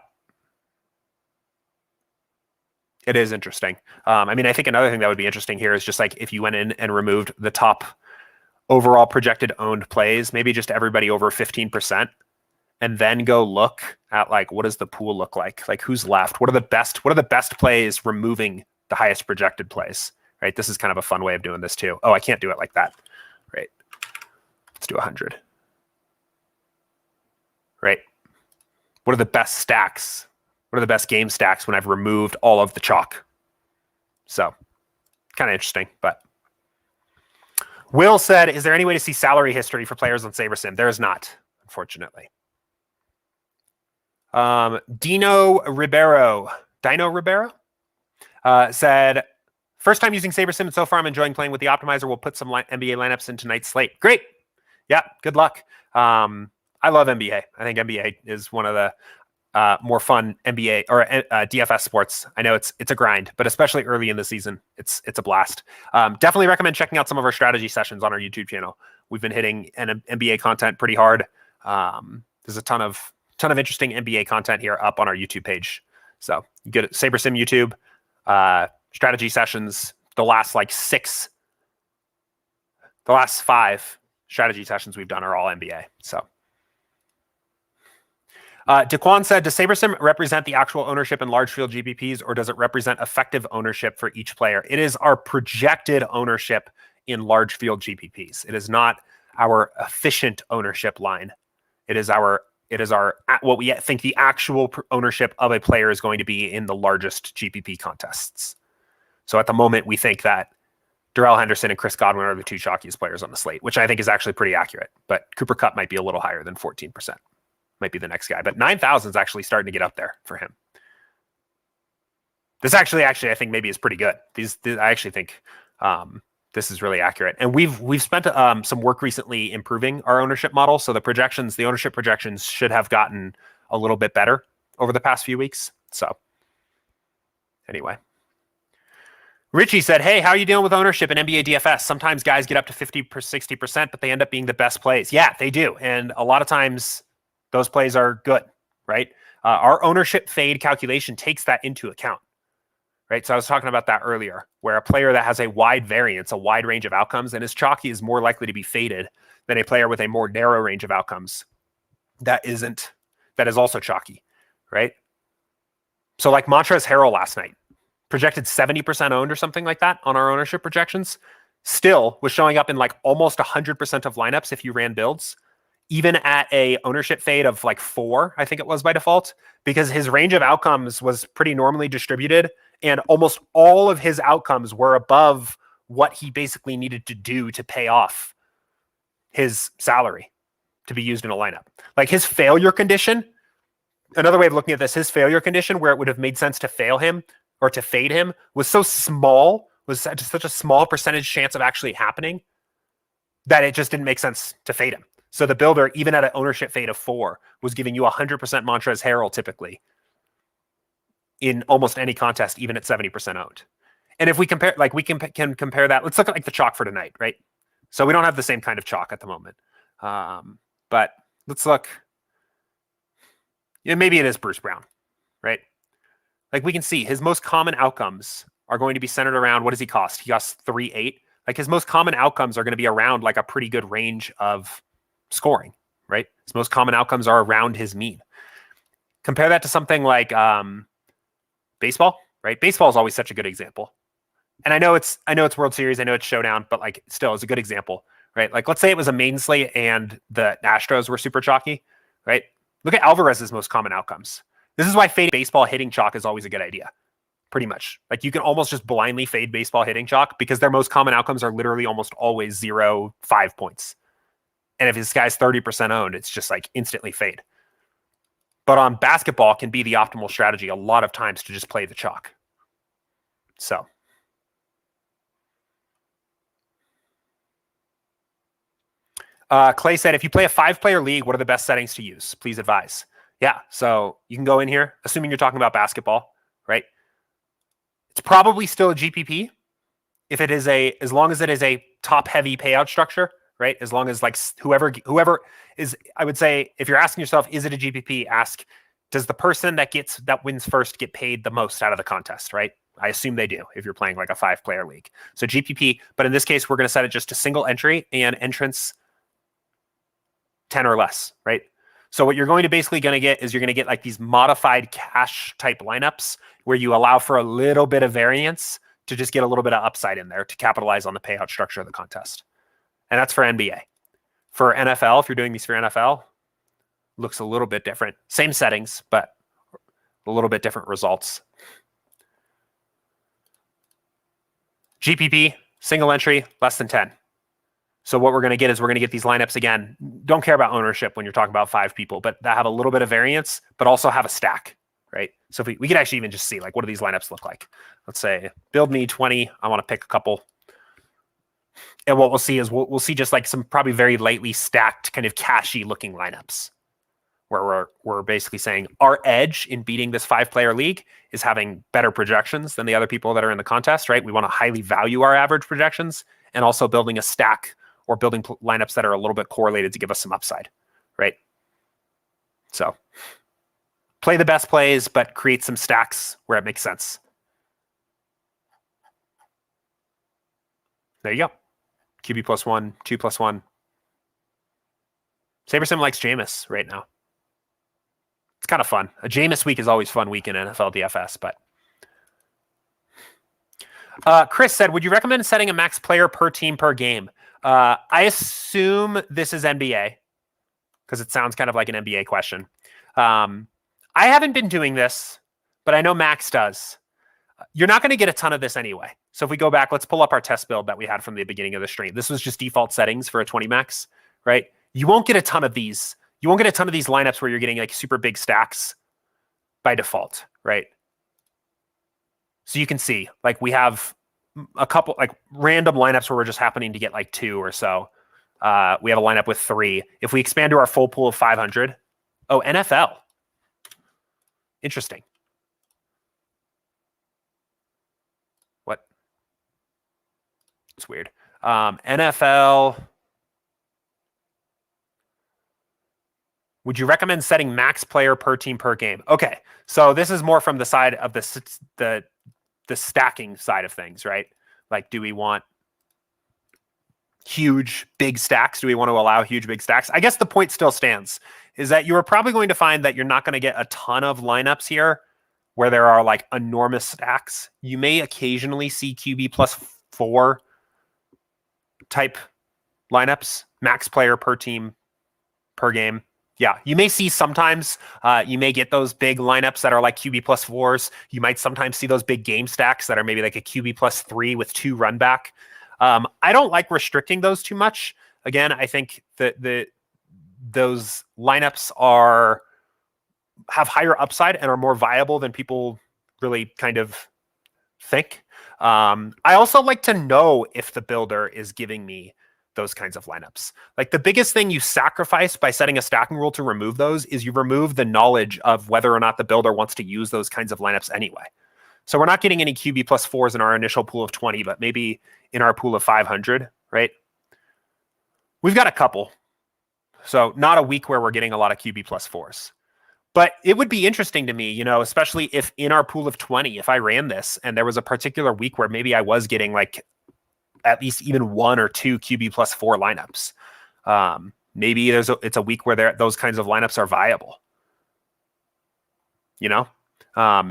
it is interesting. I mean, I think another thing that would be interesting here is just like if you went in and removed the top overall projected owned plays, maybe just everybody over 15%, and then go look at like, what does the pool look like? Like who's left? What are the best plays removing the highest projected plays, right? This is kind of a fun way of doing this too. Oh, I can't do it like that, right? Let's do 100, right? What are the best stacks? What are the best game stacks when I've removed all of the chalk? So kind of interesting, but Will said, is there any way to see salary history for players on SaberSim? There is not, unfortunately. Dino Ribeiro said, first time using SaberSim, and so far I'm enjoying playing with the optimizer. We'll put some NBA lineups in tonight's slate. Great. Yeah, good luck. I love NBA. I think NBA is one of the more fun NBA or DFS sports. I know it's a grind, but especially early in the season, it's a blast. Definitely recommend checking out some of our strategy sessions on our YouTube channel. We've been hitting NBA content pretty hard. There's a ton of interesting NBA content here up on our YouTube page. So you get SaberSim YouTube. Strategy sessions, the last 5 strategy sessions we've done are all NBA. So Daquan said, does SaberSim represent the actual ownership in large field GPPs, or does it represent effective ownership for each player? It is our projected ownership in large field GPPs. It is not our efficient ownership line. It is what we think the actual ownership of a player is going to be in the largest GPP contests. So at the moment, we think that Darrell Henderson and Chris Godwin are the 2 chalkiest players on the slate, which I think is actually pretty accurate. But Cooper Kupp might be a little higher than 14%. Might be the next guy. But 9,000 is actually starting to get up there for him. This actually I think maybe is pretty good. I actually think this is really accurate. And we've spent some work recently improving our ownership model. So the ownership projections should have gotten a little bit better over the past few weeks. So anyway. Richie said, hey, how are you dealing with ownership in NBA DFS? Sometimes guys get up to 50 or 60%, but they end up being the best plays. Yeah, they do. And a lot of times those plays are good, right? Our ownership fade calculation takes that into account, right? So I was talking about that earlier, where a player that has a wide variance, a wide range of outcomes, and is chalky is more likely to be faded than a player with a more narrow range of outcomes that is also chalky, right? So like Montrezl Harrell last night, projected 70% owned or something like that on our ownership projections. still was showing up in like almost 100% of lineups if you ran builds, even at a ownership fade of like 4, I think it was by default, because his range of outcomes was pretty normally distributed, and almost all of his outcomes were above what he basically needed to do to pay off his salary to be used in a lineup. Like his failure condition, another way of looking at this, his failure condition where it would have made sense to fail him or to fade him was so small, was such a small percentage chance of actually happening that it just didn't make sense to fade him. So the builder, even at an ownership fade of 4, was giving you 100% Montrezl Harrell typically in almost any contest, even at 70% owned. And if we compare, like we can compare that, let's look at like the chalk for tonight, right? So we don't have the same kind of chalk at the moment. But let's look. Yeah, maybe it is Bruce Brown, right? Like we can see his most common outcomes are going to be centered around, what does he cost? He costs 3.8. Like his most common outcomes are going to be around like a pretty good range of scoring, right? His most common outcomes are around his mean. Compare that to something like baseball, right? Baseball is always such a good example. And I know it's World Series, I know it's Showdown, but like still it's a good example, right? Like let's say it was a main slate and the Astros were super chalky, right? Look at Alvarez's most common outcomes. This is why fading baseball hitting chalk is always a good idea. Pretty much. Like you can almost just blindly fade baseball hitting chalk because their most common outcomes are literally almost always 0, 5 points. And if this guy's 30% owned, it's just like instantly fade. But on basketball can be the optimal strategy a lot of times to just play the chalk. So. Clay said, if you play a 5-player league, what are the best settings to use? Please advise. Yeah, so you can go in here, assuming you're talking about basketball, right? It's probably still a GPP if it is as long as it is a top-heavy payout structure, right? As long as like whoever is, I would say, if you're asking yourself, is it a GPP? Ask, does the person that wins first get paid the most out of the contest, right? I assume they do if you're playing like a 5-player league. So GPP, but in this case, we're going to set it just to single entry and entrance 10 or less, right? So what you're going to basically get is you're going to get like these modified cash type lineups where you allow for a little bit of variance to just get a little bit of upside in there to capitalize on the payout structure of the contest. And that's for NBA. For NFL, if you're doing these for NFL, looks a little bit different. Same settings, but a little bit different results. GPP, single entry, less than 10. So what we're going to get is we're going to get these lineups again. Don't care about ownership when you're talking about 5 people, but that have a little bit of variance, but also have a stack, right? So if we could actually even just see like, what do these lineups look like? Let's say build me 20. I want to pick a couple. And what we'll see is we'll see just like some probably very lightly stacked kind of cashy looking lineups where we're basically saying our edge in beating this 5-player league is having better projections than the other people that are in the contest, right? We want to highly value our average projections and also building a stack or building lineups that are a little bit correlated to give us some upside, right? So play the best plays, but create some stacks where it makes sense. There you go. QB +1, 2 +1. SaberSim likes Jameis right now. It's kind of fun. A Jameis week is always fun week in NFL DFS, but Chris said, would you recommend setting a max player per team per game? I assume this is NBA because it sounds kind of like an NBA question. I haven't been doing this, but I know Max does. You're not going to get a ton of this anyway. So if we go back, let's pull up our test build that we had from the beginning of the stream. This was just default settings for a 20 max, right? You won't get a ton of these. You won't get a ton of these lineups where you're getting like super big stacks by default, right? So you can see like we have a couple like random lineups where we're just happening to get like 2 or so. We have a lineup with 3. If we expand to our full pool of 500, oh, NFL. Interesting. What? It's weird. NFL. Would you recommend setting max player per team per game? Okay, so this is more from the side of the stacking side of things, right? Like, do we want huge, big stacks? Do we want to allow huge, big stacks? I guess the point still stands, is that you are probably going to find that you're not going to get a ton of lineups here where there are like enormous stacks. You may occasionally see QB +4 type lineups, max player per team per game. Yeah, you may see sometimes, you may get those big lineups that are like QB plus 4s. You might sometimes see those big game stacks that are maybe like a QB plus 3 with 2 run back. I don't like restricting those too much. Again, I think that those lineups have higher upside and are more viable than people really kind of think. I also like to know if the builder is giving me those kinds of lineups. Like the biggest thing you sacrifice by setting a stacking rule to remove those is you remove the knowledge of whether or not the builder wants to use those kinds of lineups anyway. So we're not getting any QB plus 4s in our initial pool of 20, but maybe in our pool of 500, right? We've got a couple. So not a week where we're getting a lot of QB plus 4s. But it would be interesting to me, especially if in our pool of 20, if I ran this and there was a particular week where maybe I was getting like at least even 1 or 2 QB plus 4 lineups. Maybe it's a week where those kinds of lineups are viable.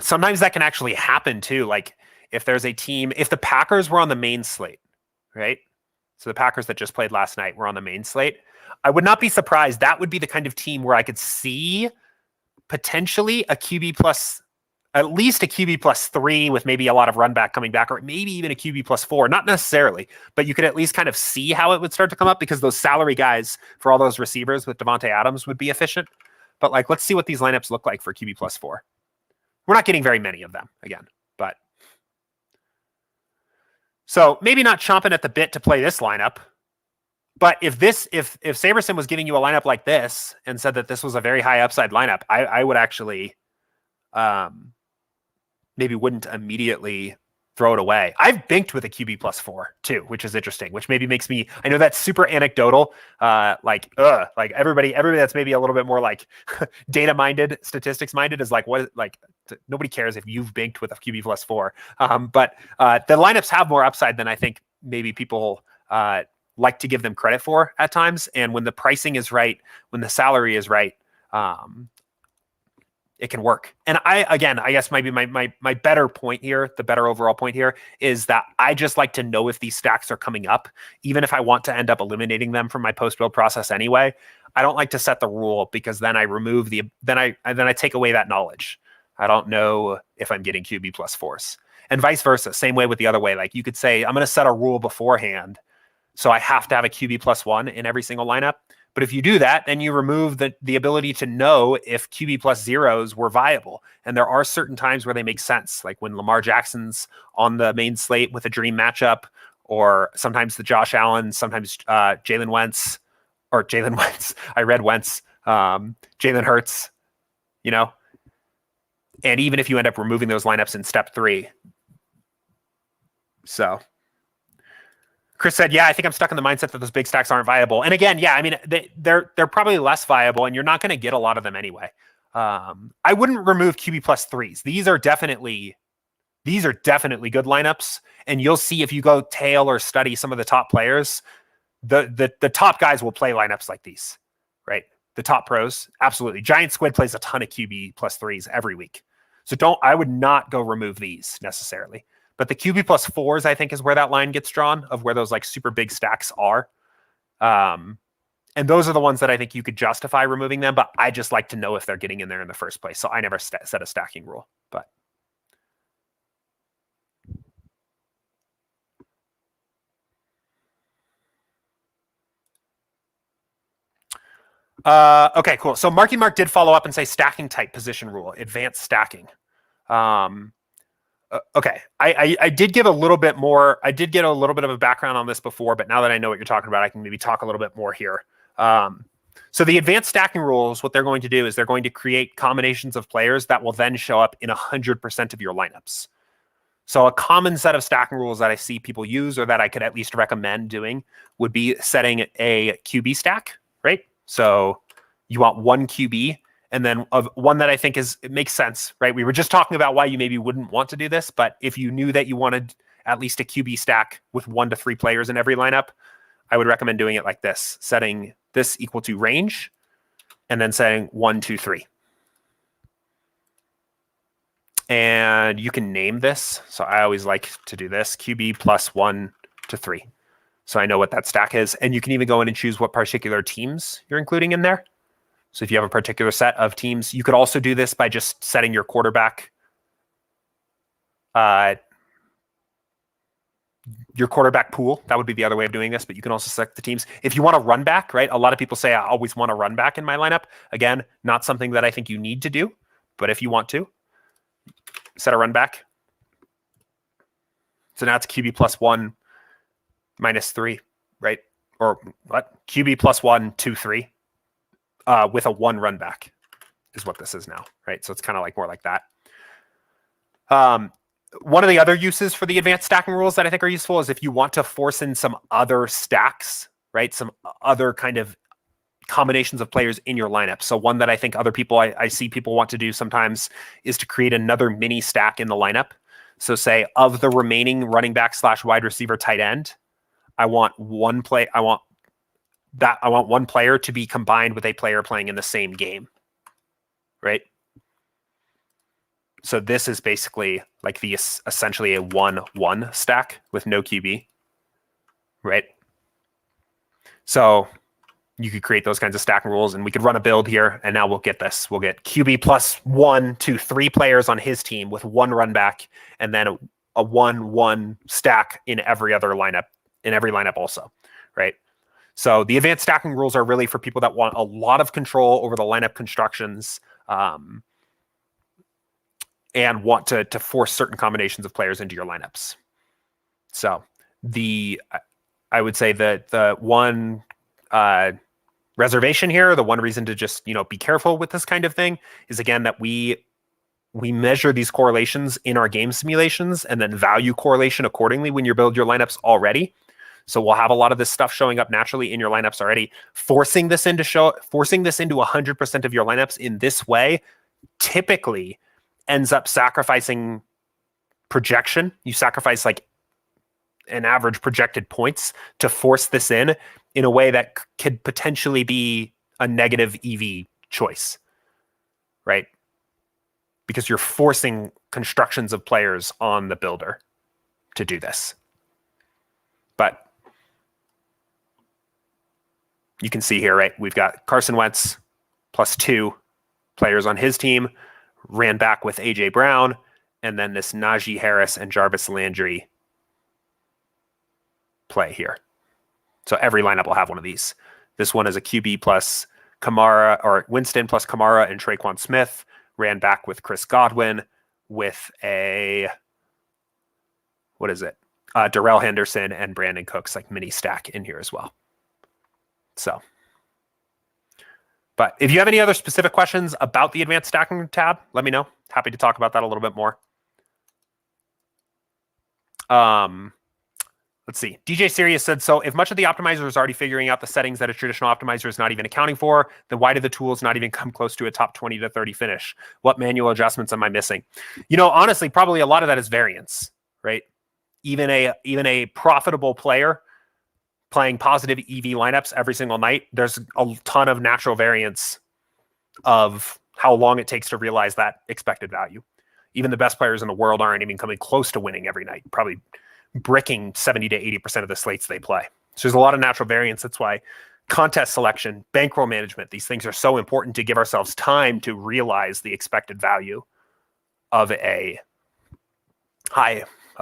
Sometimes that can actually happen too. Like if there's a team, if the Packers were on the main slate, right? So the Packers that just played last night were on the main slate. I would not be surprised. That would be the kind of team where I could see potentially a QB plus, at least a QB plus 3 with maybe a lot of run back coming back, or maybe even a QB plus 4, not necessarily, but you could at least kind of see how it would start to come up because those salary guys for all those receivers with Devontae Adams would be efficient. But like, let's see what these lineups look like for QB plus 4. We're not getting very many of them again, but so maybe not chomping at the bit to play this lineup. But if SaberSim was giving you a lineup like this and said that this was a very high upside lineup, I would actually maybe wouldn't immediately throw it away. I've binked with a QB plus 4 too, which is interesting, which maybe makes me, I know that's super anecdotal. Like everybody that's maybe a little bit more like data minded, statistics minded is like, nobody cares if you've binked with a QB plus 4. But the lineups have more upside than I think maybe people like to give them credit for at times. And when the pricing is right, when the salary is right, it can work. And I guess maybe my better point here, the better overall point here is that I just like to know if these stacks are coming up, even if I want to end up eliminating them from my post build process anyway. I don't like to set the rule because then I remove then I take away that knowledge. I don't know if I'm getting QB plus 4s and vice versa. Same way with the other way. Like you could say, I'm going to set a rule beforehand. So I have to have a QB plus 1 in every single lineup. But if you do that, then you remove the ability to know if QB plus 0s were viable. And there are certain times where they make sense, like when Lamar Jackson's on the main slate with a dream matchup, or sometimes the Josh Allen, sometimes Jalen Wentz. I read Wentz, Jalen Hurts, And even if you end up removing those lineups in step 3. So Chris said, yeah, I think I'm stuck in the mindset that those big stacks aren't viable. And again, yeah, I mean, they're probably less viable and you're not going to get a lot of them anyway. I wouldn't remove QB plus 3s. These are definitely good lineups. And you'll see if you go tail or study some of the top players, the top guys will play lineups like these, right? The top pros, absolutely. Giant Squid plays a ton of QB plus 3s every week. So I would not go remove these necessarily. But the QB plus 4s, I think, is where that line gets drawn of where those like super big stacks are. And those are the ones that I think you could justify removing them. But I just like to know if they're getting in there in the first place. So I never set a stacking rule. But okay, cool. So Marky Mark did follow up and say stacking type position rule, advanced stacking. Okay, I did give a little bit more. I did get a little bit of a background on this before, but now that I know what you're talking about, I can maybe talk a little bit more here. So the advanced stacking rules, what they're going to do is they're going to create combinations of players that will then show up in 100% of your lineups. So a common set of stacking rules that I see people use, or that I could at least recommend doing, would be setting a QB stack, right? So you want one QB. And then one that I think it makes sense, right? We were just talking about why you maybe wouldn't want to do this, but if you knew that you wanted at least a QB stack with 1 to 3 players in every lineup, I would recommend doing it like this, setting this equal to range, and then setting 1, 2, 3. And you can name this. So I always like to do this, QB plus 1 to 3. So I know what that stack is. And you can even go in and choose what particular teams you're including in there. So if you have a particular set of teams, you could also do this by just setting your quarterback pool. That would be the other way of doing this, but you can also select the teams. If you want to run back, right? A lot of people say, I always want to run back in my lineup. Again, not something that I think you need to do, but if you want to, set a run back. So now it's QB +1, -3, right? Or what? QB +1, 2, 3, with a 1 run back is what this is now, right? So it's kind of like more like that. One of the other uses for the advanced stacking rules that I think are useful is if you want to force in some other stacks, right? Some other kind of combinations of players in your lineup. So one that I think other people, I see people want to do sometimes is to create another mini stack in the lineup. So say of the remaining running back / wide receiver tight end, I want one player to be combined with a player playing in the same game, right? So this is basically like essentially a 1-1 stack with no QB, right? So you could create those kinds of stacking rules, and we could run a build here, and now we'll get this. We'll get QB +1 to 3 players on his team with 1 run back, and then a 1-1 stack in every other lineup, also, right? So the advanced stacking rules are really for people that want a lot of control over the lineup constructions, and want to force certain combinations of players into your lineups. So I would say that the one reservation here, the one reason to just be careful with this kind of thing is, again, that we measure these correlations in our game simulations and then value correlation accordingly when you build your lineups already. So we'll have a lot of this stuff showing up naturally in your lineups already. Forcing this into 100% of your lineups in this way typically ends up sacrificing projection. You sacrifice like an average projected points to force this in a way that could potentially be a negative EV choice, right? Because you're forcing constructions of players on the builder to do this. But you can see here, right? We've got Carson Wentz +2 players on his team, ran back with A.J. Brown, and then this Najee Harris and Jarvis Landry play here. So every lineup will have one of these. This one is a QB plus Kamara, or Winston plus Kamara and Traquan Smith, ran back with Chris Godwin with a, Darrell Henderson and Brandon Cooks, like mini stack in here as well. So, but if you have any other specific questions about the advanced stacking tab, let me know. Happy to talk about that a little bit more. Let's see. DJ Sirius said, so if much of the optimizer is already figuring out the settings that a traditional optimizer is not even accounting for, then why do the tools not even come close to a top 20 to 30 finish? What manual adjustments am I missing? Honestly, probably a lot of that is variance, right? Even a profitable player playing positive EV lineups every single night, there's a ton of natural variance of how long it takes to realize that expected value. Even the best players in the world aren't even coming close to winning every night, probably bricking 70 to 80% of the slates they play. So there's a lot of natural variance. That's why contest selection, bankroll management, these things are so important to give ourselves time to realize the expected value of a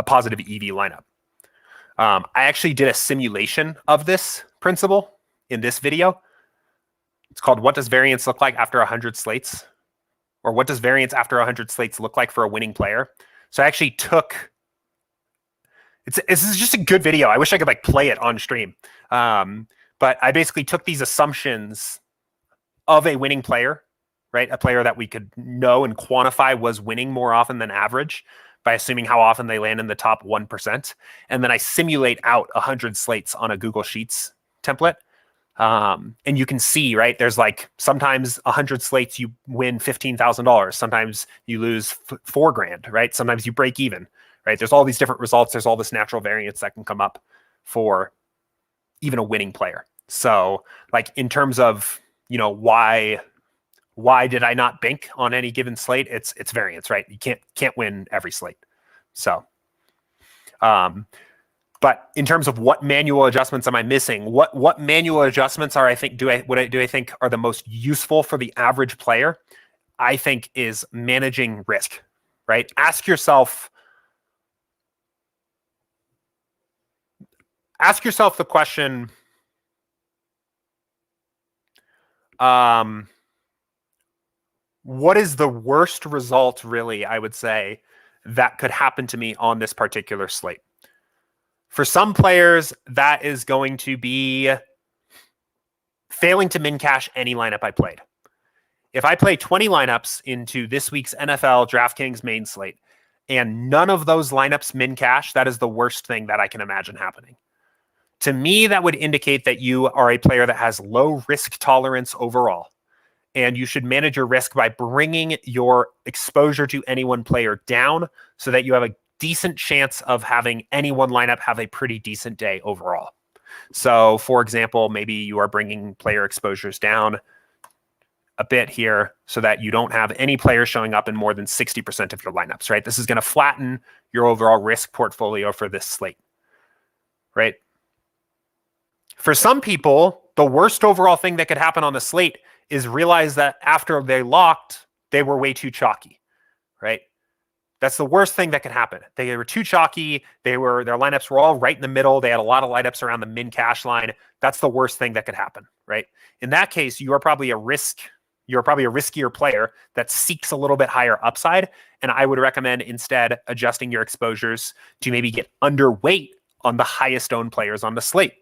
positive EV lineup. I actually did a simulation of this principle in this video. It's called What Does Variance Look Like After 100 Slates? Or what does variance after 100 slates look like for a winning player? So I actually took, this is just a good video. I wish I could play it on stream. But I basically took these assumptions of a winning player, right? A player that we could know and quantify was winning more often than average by assuming how often they land in the top 1%. And then I simulate out 100 slates on a Google Sheets template. And you can see, right, there's sometimes 100 slates you win $15,000. Sometimes you lose $4,000, right? Sometimes you break even, right? There's all these different results. There's all this natural variance that can come up for even a winning player. So in terms of, why did I not bink on any given slate? It's variance, right? You can't win every slate. So, but But in terms of what manual adjustments am I missing, what manual adjustments are I think are the most useful for the average player? I think is managing risk, right? Ask yourself the question, what is the worst result, really, I would say, that could happen to me on this particular slate? For some players, that is going to be failing to min cash any lineup I played. If I play 20 lineups into this week's NFL DraftKings main slate, and none of those lineups min cash, that is the worst thing that I can imagine happening. To me, that would indicate that you are a player that has low risk tolerance overall, and you should manage your risk by bringing your exposure to any one player down so that you have a decent chance of having any one lineup have a pretty decent day overall. So, for example, maybe you are bringing player exposures down a bit here so that you don't have any players showing up in more than 60% of your lineups, right? This is going to flatten your overall risk portfolio for this slate, right? For some people, the worst overall thing that could happen on the slate is realize that after they locked, they were way too chalky, right? That's the worst thing that could happen. They were too chalky. Their lineups were all right in the middle. They had a lot of lineups around the min cash line. That's the worst thing that could happen, right? In that case, you are probably a riskier player that seeks a little bit higher upside. And I would recommend instead adjusting your exposures to maybe get underweight on the highest owned players on the slate.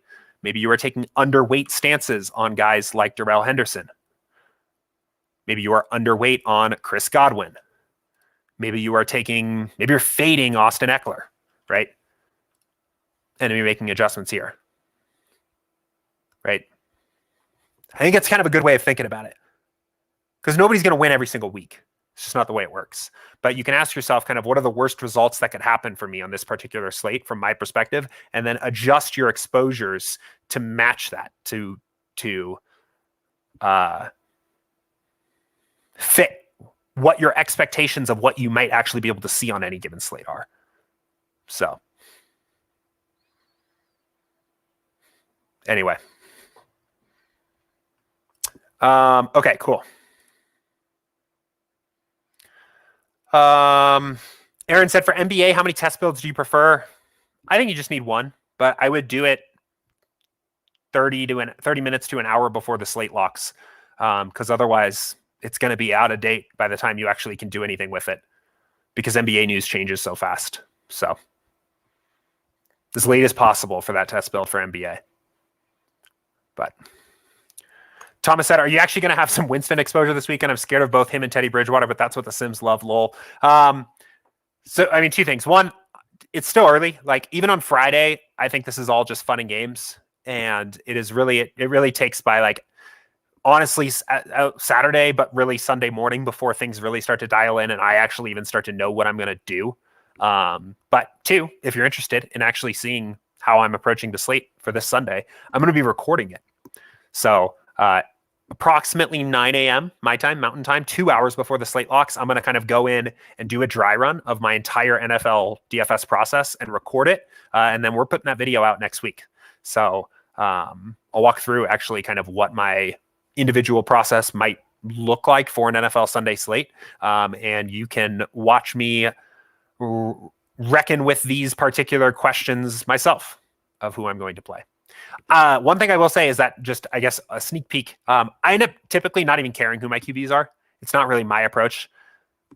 Maybe you are taking underweight stances on guys like Darrell Henderson. Maybe you are underweight on Chris Godwin. Maybe you're fading Austin Eckler, right? And you're making adjustments here, right? I think it's kind of a good way of thinking about it because nobody's going to win every single week. It's just not the way it works. But you can ask yourself kind of what are the worst results that could happen for me on this particular slate from my perspective, and then adjust your exposures to match that, to fit what your expectations of what you might actually be able to see on any given slate are. So anyway. Okay, cool. Aaron said, for NBA, how many test builds do you prefer? I think you just need one, but I would do it 30 minutes to an hour before the slate locks, because otherwise it's going to be out of date by the time you actually can do anything with it, because NBA news changes so fast. So as late as possible for that test build for NBA. But Thomas said, are you actually going to have some Winston exposure this weekend? I'm scared of both him and Teddy Bridgewater, but that's what the Sims love, lol. So, I mean, two things. One, it's still early. Like, even on Friday, I think this is all just fun and games. And it really takes by, like, honestly, Saturday, but really Sunday morning before things really start to dial in and I actually even start to know what I'm going to do. But two, if you're interested in actually seeing how I'm approaching the slate for this Sunday, I'm going to be recording it. So, approximately 9 a.m. my time, Mountain Time, 2 hours before the slate locks, I'm going to kind of go in and do a dry run of my entire NFL DFS process and record it. And then we're putting that video out next week. So I'll walk through actually kind of what my individual process might look like for an NFL Sunday slate. And you can watch me reckon with these particular questions myself of who I'm going to play. One thing I will say is that just, I guess, a sneak peek. I end up typically not even caring who my QBs are. It's not really my approach.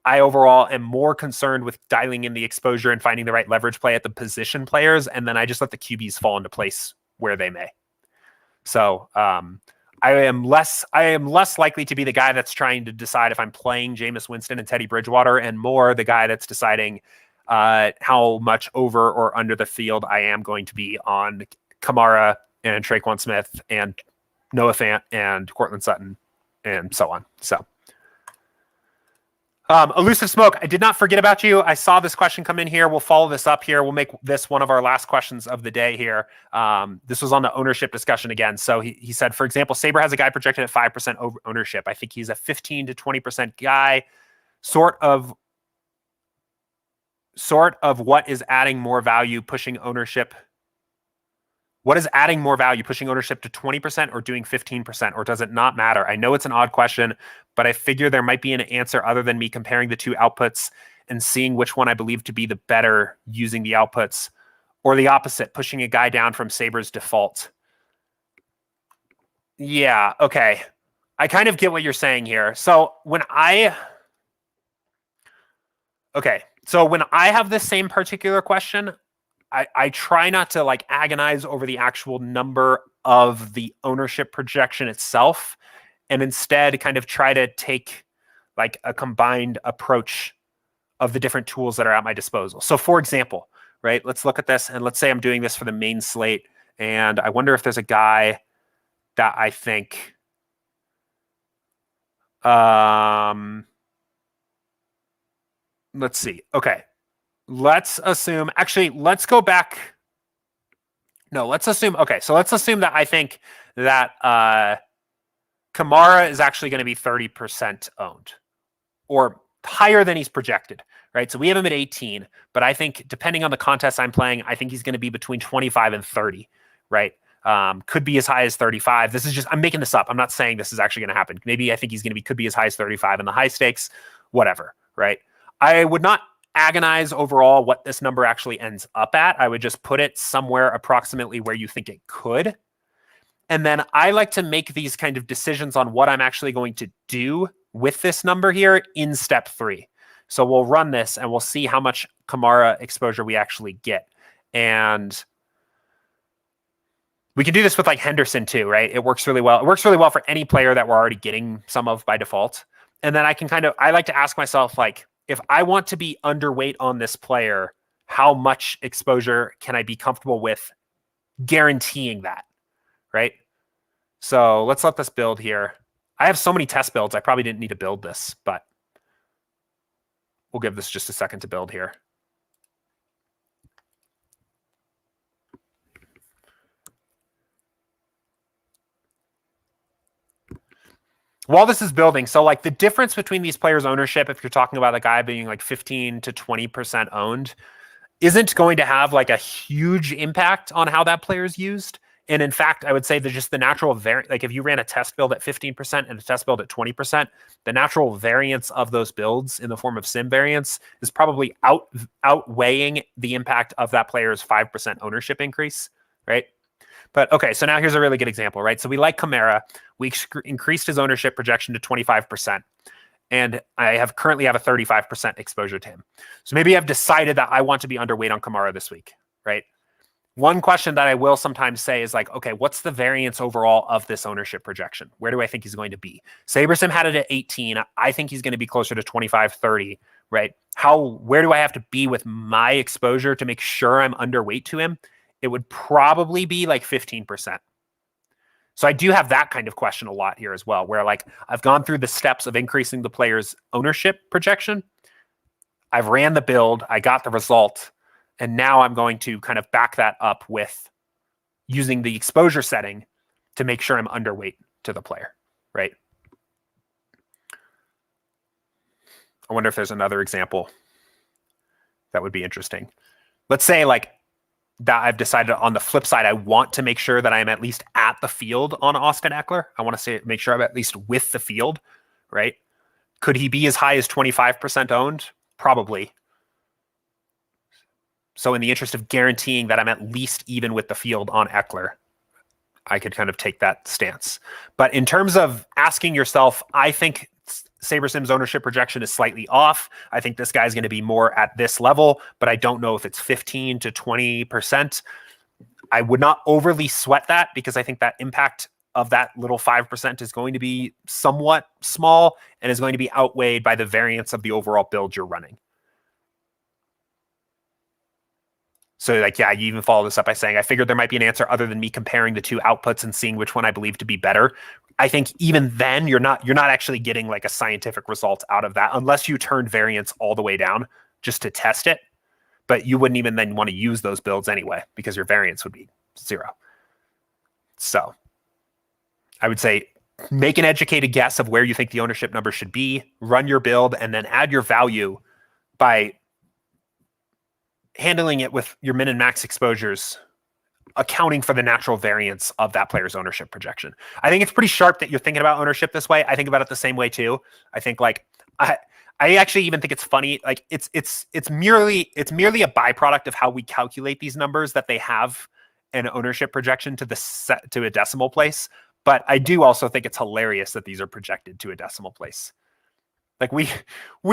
I overall am more concerned with dialing in the exposure and finding the right leverage play at the position players. And then I just let the QBs fall into place where they may. So I am less likely to be the guy that's trying to decide if I'm playing Jameis Winston and Teddy Bridgewater, and more the guy that's deciding how much over or under the field I am going to be on Kamara and Traquan Smith and Noah Fant and Cortland Sutton and so on. So Elusive Smoke, I did not forget about you. I saw this question come in here. We'll follow this up here. We'll make this one of our last questions of the day here. This was on the ownership discussion again. So he said, for example, Saber has a guy projected at 5% ownership. I think he's a 15 to 20% guy. Sort of what is adding more value, pushing ownership What is adding more value, pushing ownership to 20% or doing 15%, or does it not matter? I know it's an odd question, but I figure there might be an answer other than me comparing the two outputs and seeing which one I believe to be the better using the outputs, or the opposite, pushing a guy down from Saber's default. Yeah, okay. I kind of get what you're saying here. So when I have this same particular question, I try not to like agonize over the actual number of the ownership projection itself, and instead kind of try to take like a combined approach of the different tools that are at my disposal. So for example, right, let's look at this, and let's say I'm doing this for the main slate, and I wonder if there's a guy that I think let's see. Okay. Let's assume, actually, let's go back. No, let's assume, okay, so let's assume that I think that Kamara is actually going to be 30% owned, or higher than he's projected, right? So we have him at 18, but I think depending on the contest I'm playing, I think he's going to be between 25 and 30, right? Could be as high as 35. This is just, I'm making this up. I'm not saying this is actually going to happen. Maybe I think he's going to be, could be as high as 35 in the high stakes, whatever, right? I would not agonize overall what this number actually ends up at. I would just put it somewhere approximately where you think it could. And then I like to make these kind of decisions on what I'm actually going to do with this number here in step 3. So we'll run this and we'll see how much Kamara exposure we actually get. And we can do this with like Henderson too, right? It works really well. It works really well for any player that we're already getting some of by default. And then I can I like to ask myself, like, if I want to be underweight on this player, how much exposure can I be comfortable with guaranteeing that, right? So let's let this build here. I have so many test builds, I probably didn't need to build this, but we'll give this just a second to build here. While this is building, so like the difference between these players' ownership, if you're talking about a guy being like 15 to 20% owned, isn't going to have like a huge impact on how that player is used. And in fact, I would say that just the natural like if you ran a test build at 15% and a test build at 20%, the natural variance of those builds in the form of sim variance is probably outweighing the impact of that player's 5% ownership increase, right? But okay, so now here's a really good example, right? So we like Kamara. We increased his ownership projection to 25%. And I currently have a 35% exposure to him. So maybe I've decided that I want to be underweight on Kamara this week, right? One question that I will sometimes say is like, okay, what's the variance overall of this ownership projection? Where do I think he's going to be? SaberSim had it at 18. I think he's going to be closer to 25, 30, right? Where do I have to be with my exposure to make sure I'm underweight to him? It would probably be like 15%. So I do have that kind of question a lot here as well, where like I've gone through the steps of increasing the player's ownership projection. I've ran the build, I got the result, and now I'm going to kind of back that up with using the exposure setting to make sure I'm underweight to the player, right? I wonder if there's another example that would be interesting. Let's say like that I've decided on the flip side, I want to make sure that I'm at least at the field on Austin Eckler. I want to make sure I'm at least with the field, right? Could he be as high as 25% owned? Probably. So in the interest of guaranteeing that I'm at least even with the field on Eckler, I could kind of take that stance. But in terms of asking yourself, I think SaberSim's ownership projection is slightly off. I think this guy's going to be more at this level, but I don't know if it's 15 to 20%. I would not overly sweat that because I think that impact of that little 5% is going to be somewhat small and is going to be outweighed by the variance of the overall build you're running. So like, yeah, you even follow this up by saying, I figured there might be an answer other than me comparing the two outputs and seeing which one I believe to be better. I think even then you're not actually getting like a scientific result out of that unless you turn variance all the way down just to test it. But you wouldn't even then want to use those builds anyway because your variance would be 0. So I would say make an educated guess of where you think the ownership number should be, run your build, and then add your value by handling it with your min and max exposures accounting for the natural variance of that player's ownership projection. I think it's pretty sharp that you're thinking about ownership this way. I think about it the same way too. I think I actually even think it's funny. Like it's merely a byproduct of how we calculate these numbers that they have an ownership projection to a decimal place. But I do also think it's hilarious that these are projected to a decimal place. Like we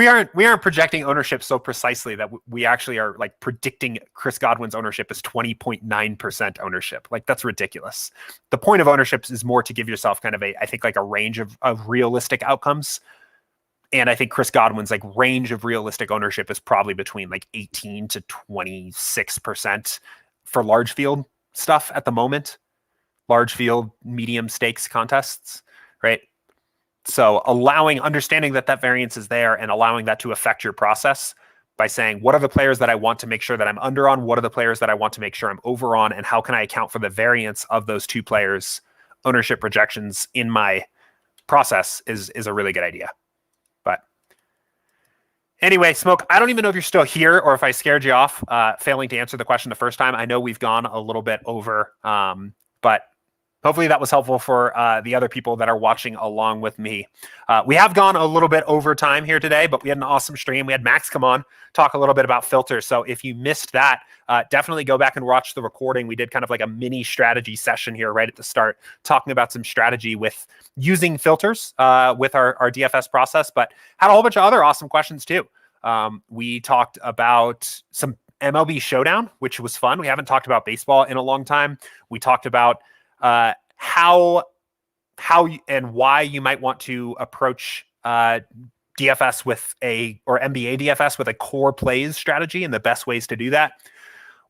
aren't projecting ownership so precisely that we actually are like predicting Chris Godwin's ownership is 20.9% ownership. Like that's ridiculous. The point of ownership is more to give yourself kind of I think like a range of realistic outcomes. And I think Chris Godwin's like range of realistic ownership is probably between like 18 to 26% for large field stuff at the moment. Large field, medium stakes contests, right? So understanding that variance is there and allowing that to affect your process by saying, what are the players that I want to make sure that I'm under on? What are the players that I want to make sure I'm over on? And how can I account for the variance of those two players' ownership projections in my process is a really good idea. But anyway, Smoke, I don't even know if you're still here or if I scared you off failing to answer the question the first time. I know we've gone a little bit over, but hopefully that was helpful for the other people that are watching along with me. We have gone a little bit over time here today, but we had an awesome stream. We had Max come on, talk a little bit about filters. So if you missed that, definitely go back and watch the recording. We did kind of like a mini strategy session here right at the start, talking about some strategy with using filters with our DFS process, but had a whole bunch of other awesome questions too. We talked about some MLB Showdown, which was fun. We haven't talked about baseball in a long time. We talked about how and why you might want to approach DFS or NBA DFS with a core plays strategy and the best ways to do that.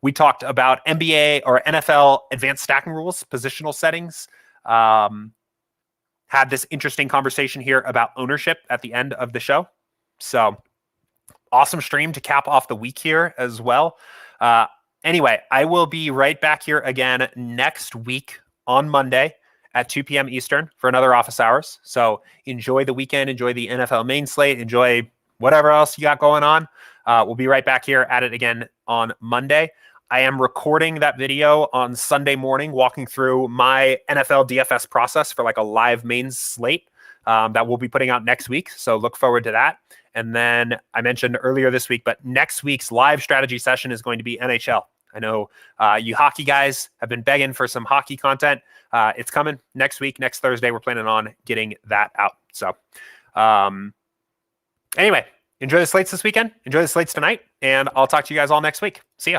We talked about NBA or NFL advanced stacking rules, positional settings. Had this interesting conversation here about ownership at the end of the show. So awesome stream to cap off the week here as well. Anyway, I will be right back here again next week on Monday at 2 p.m. Eastern for another office hours. So enjoy the weekend, enjoy the NFL main slate, enjoy whatever else you got going on. We'll be right back here at it again on Monday. I am recording that video on Sunday morning, walking through my NFL DFS process for like a live main slate that we'll be putting out next week. So look forward to that. And then I mentioned earlier this week, but next week's live strategy session is going to be NHL. I know you hockey guys have been begging for some hockey content. It's coming next week, next Thursday. We're planning on getting that out. So anyway, enjoy the slates this weekend. Enjoy the slates tonight. And I'll talk to you guys all next week. See ya.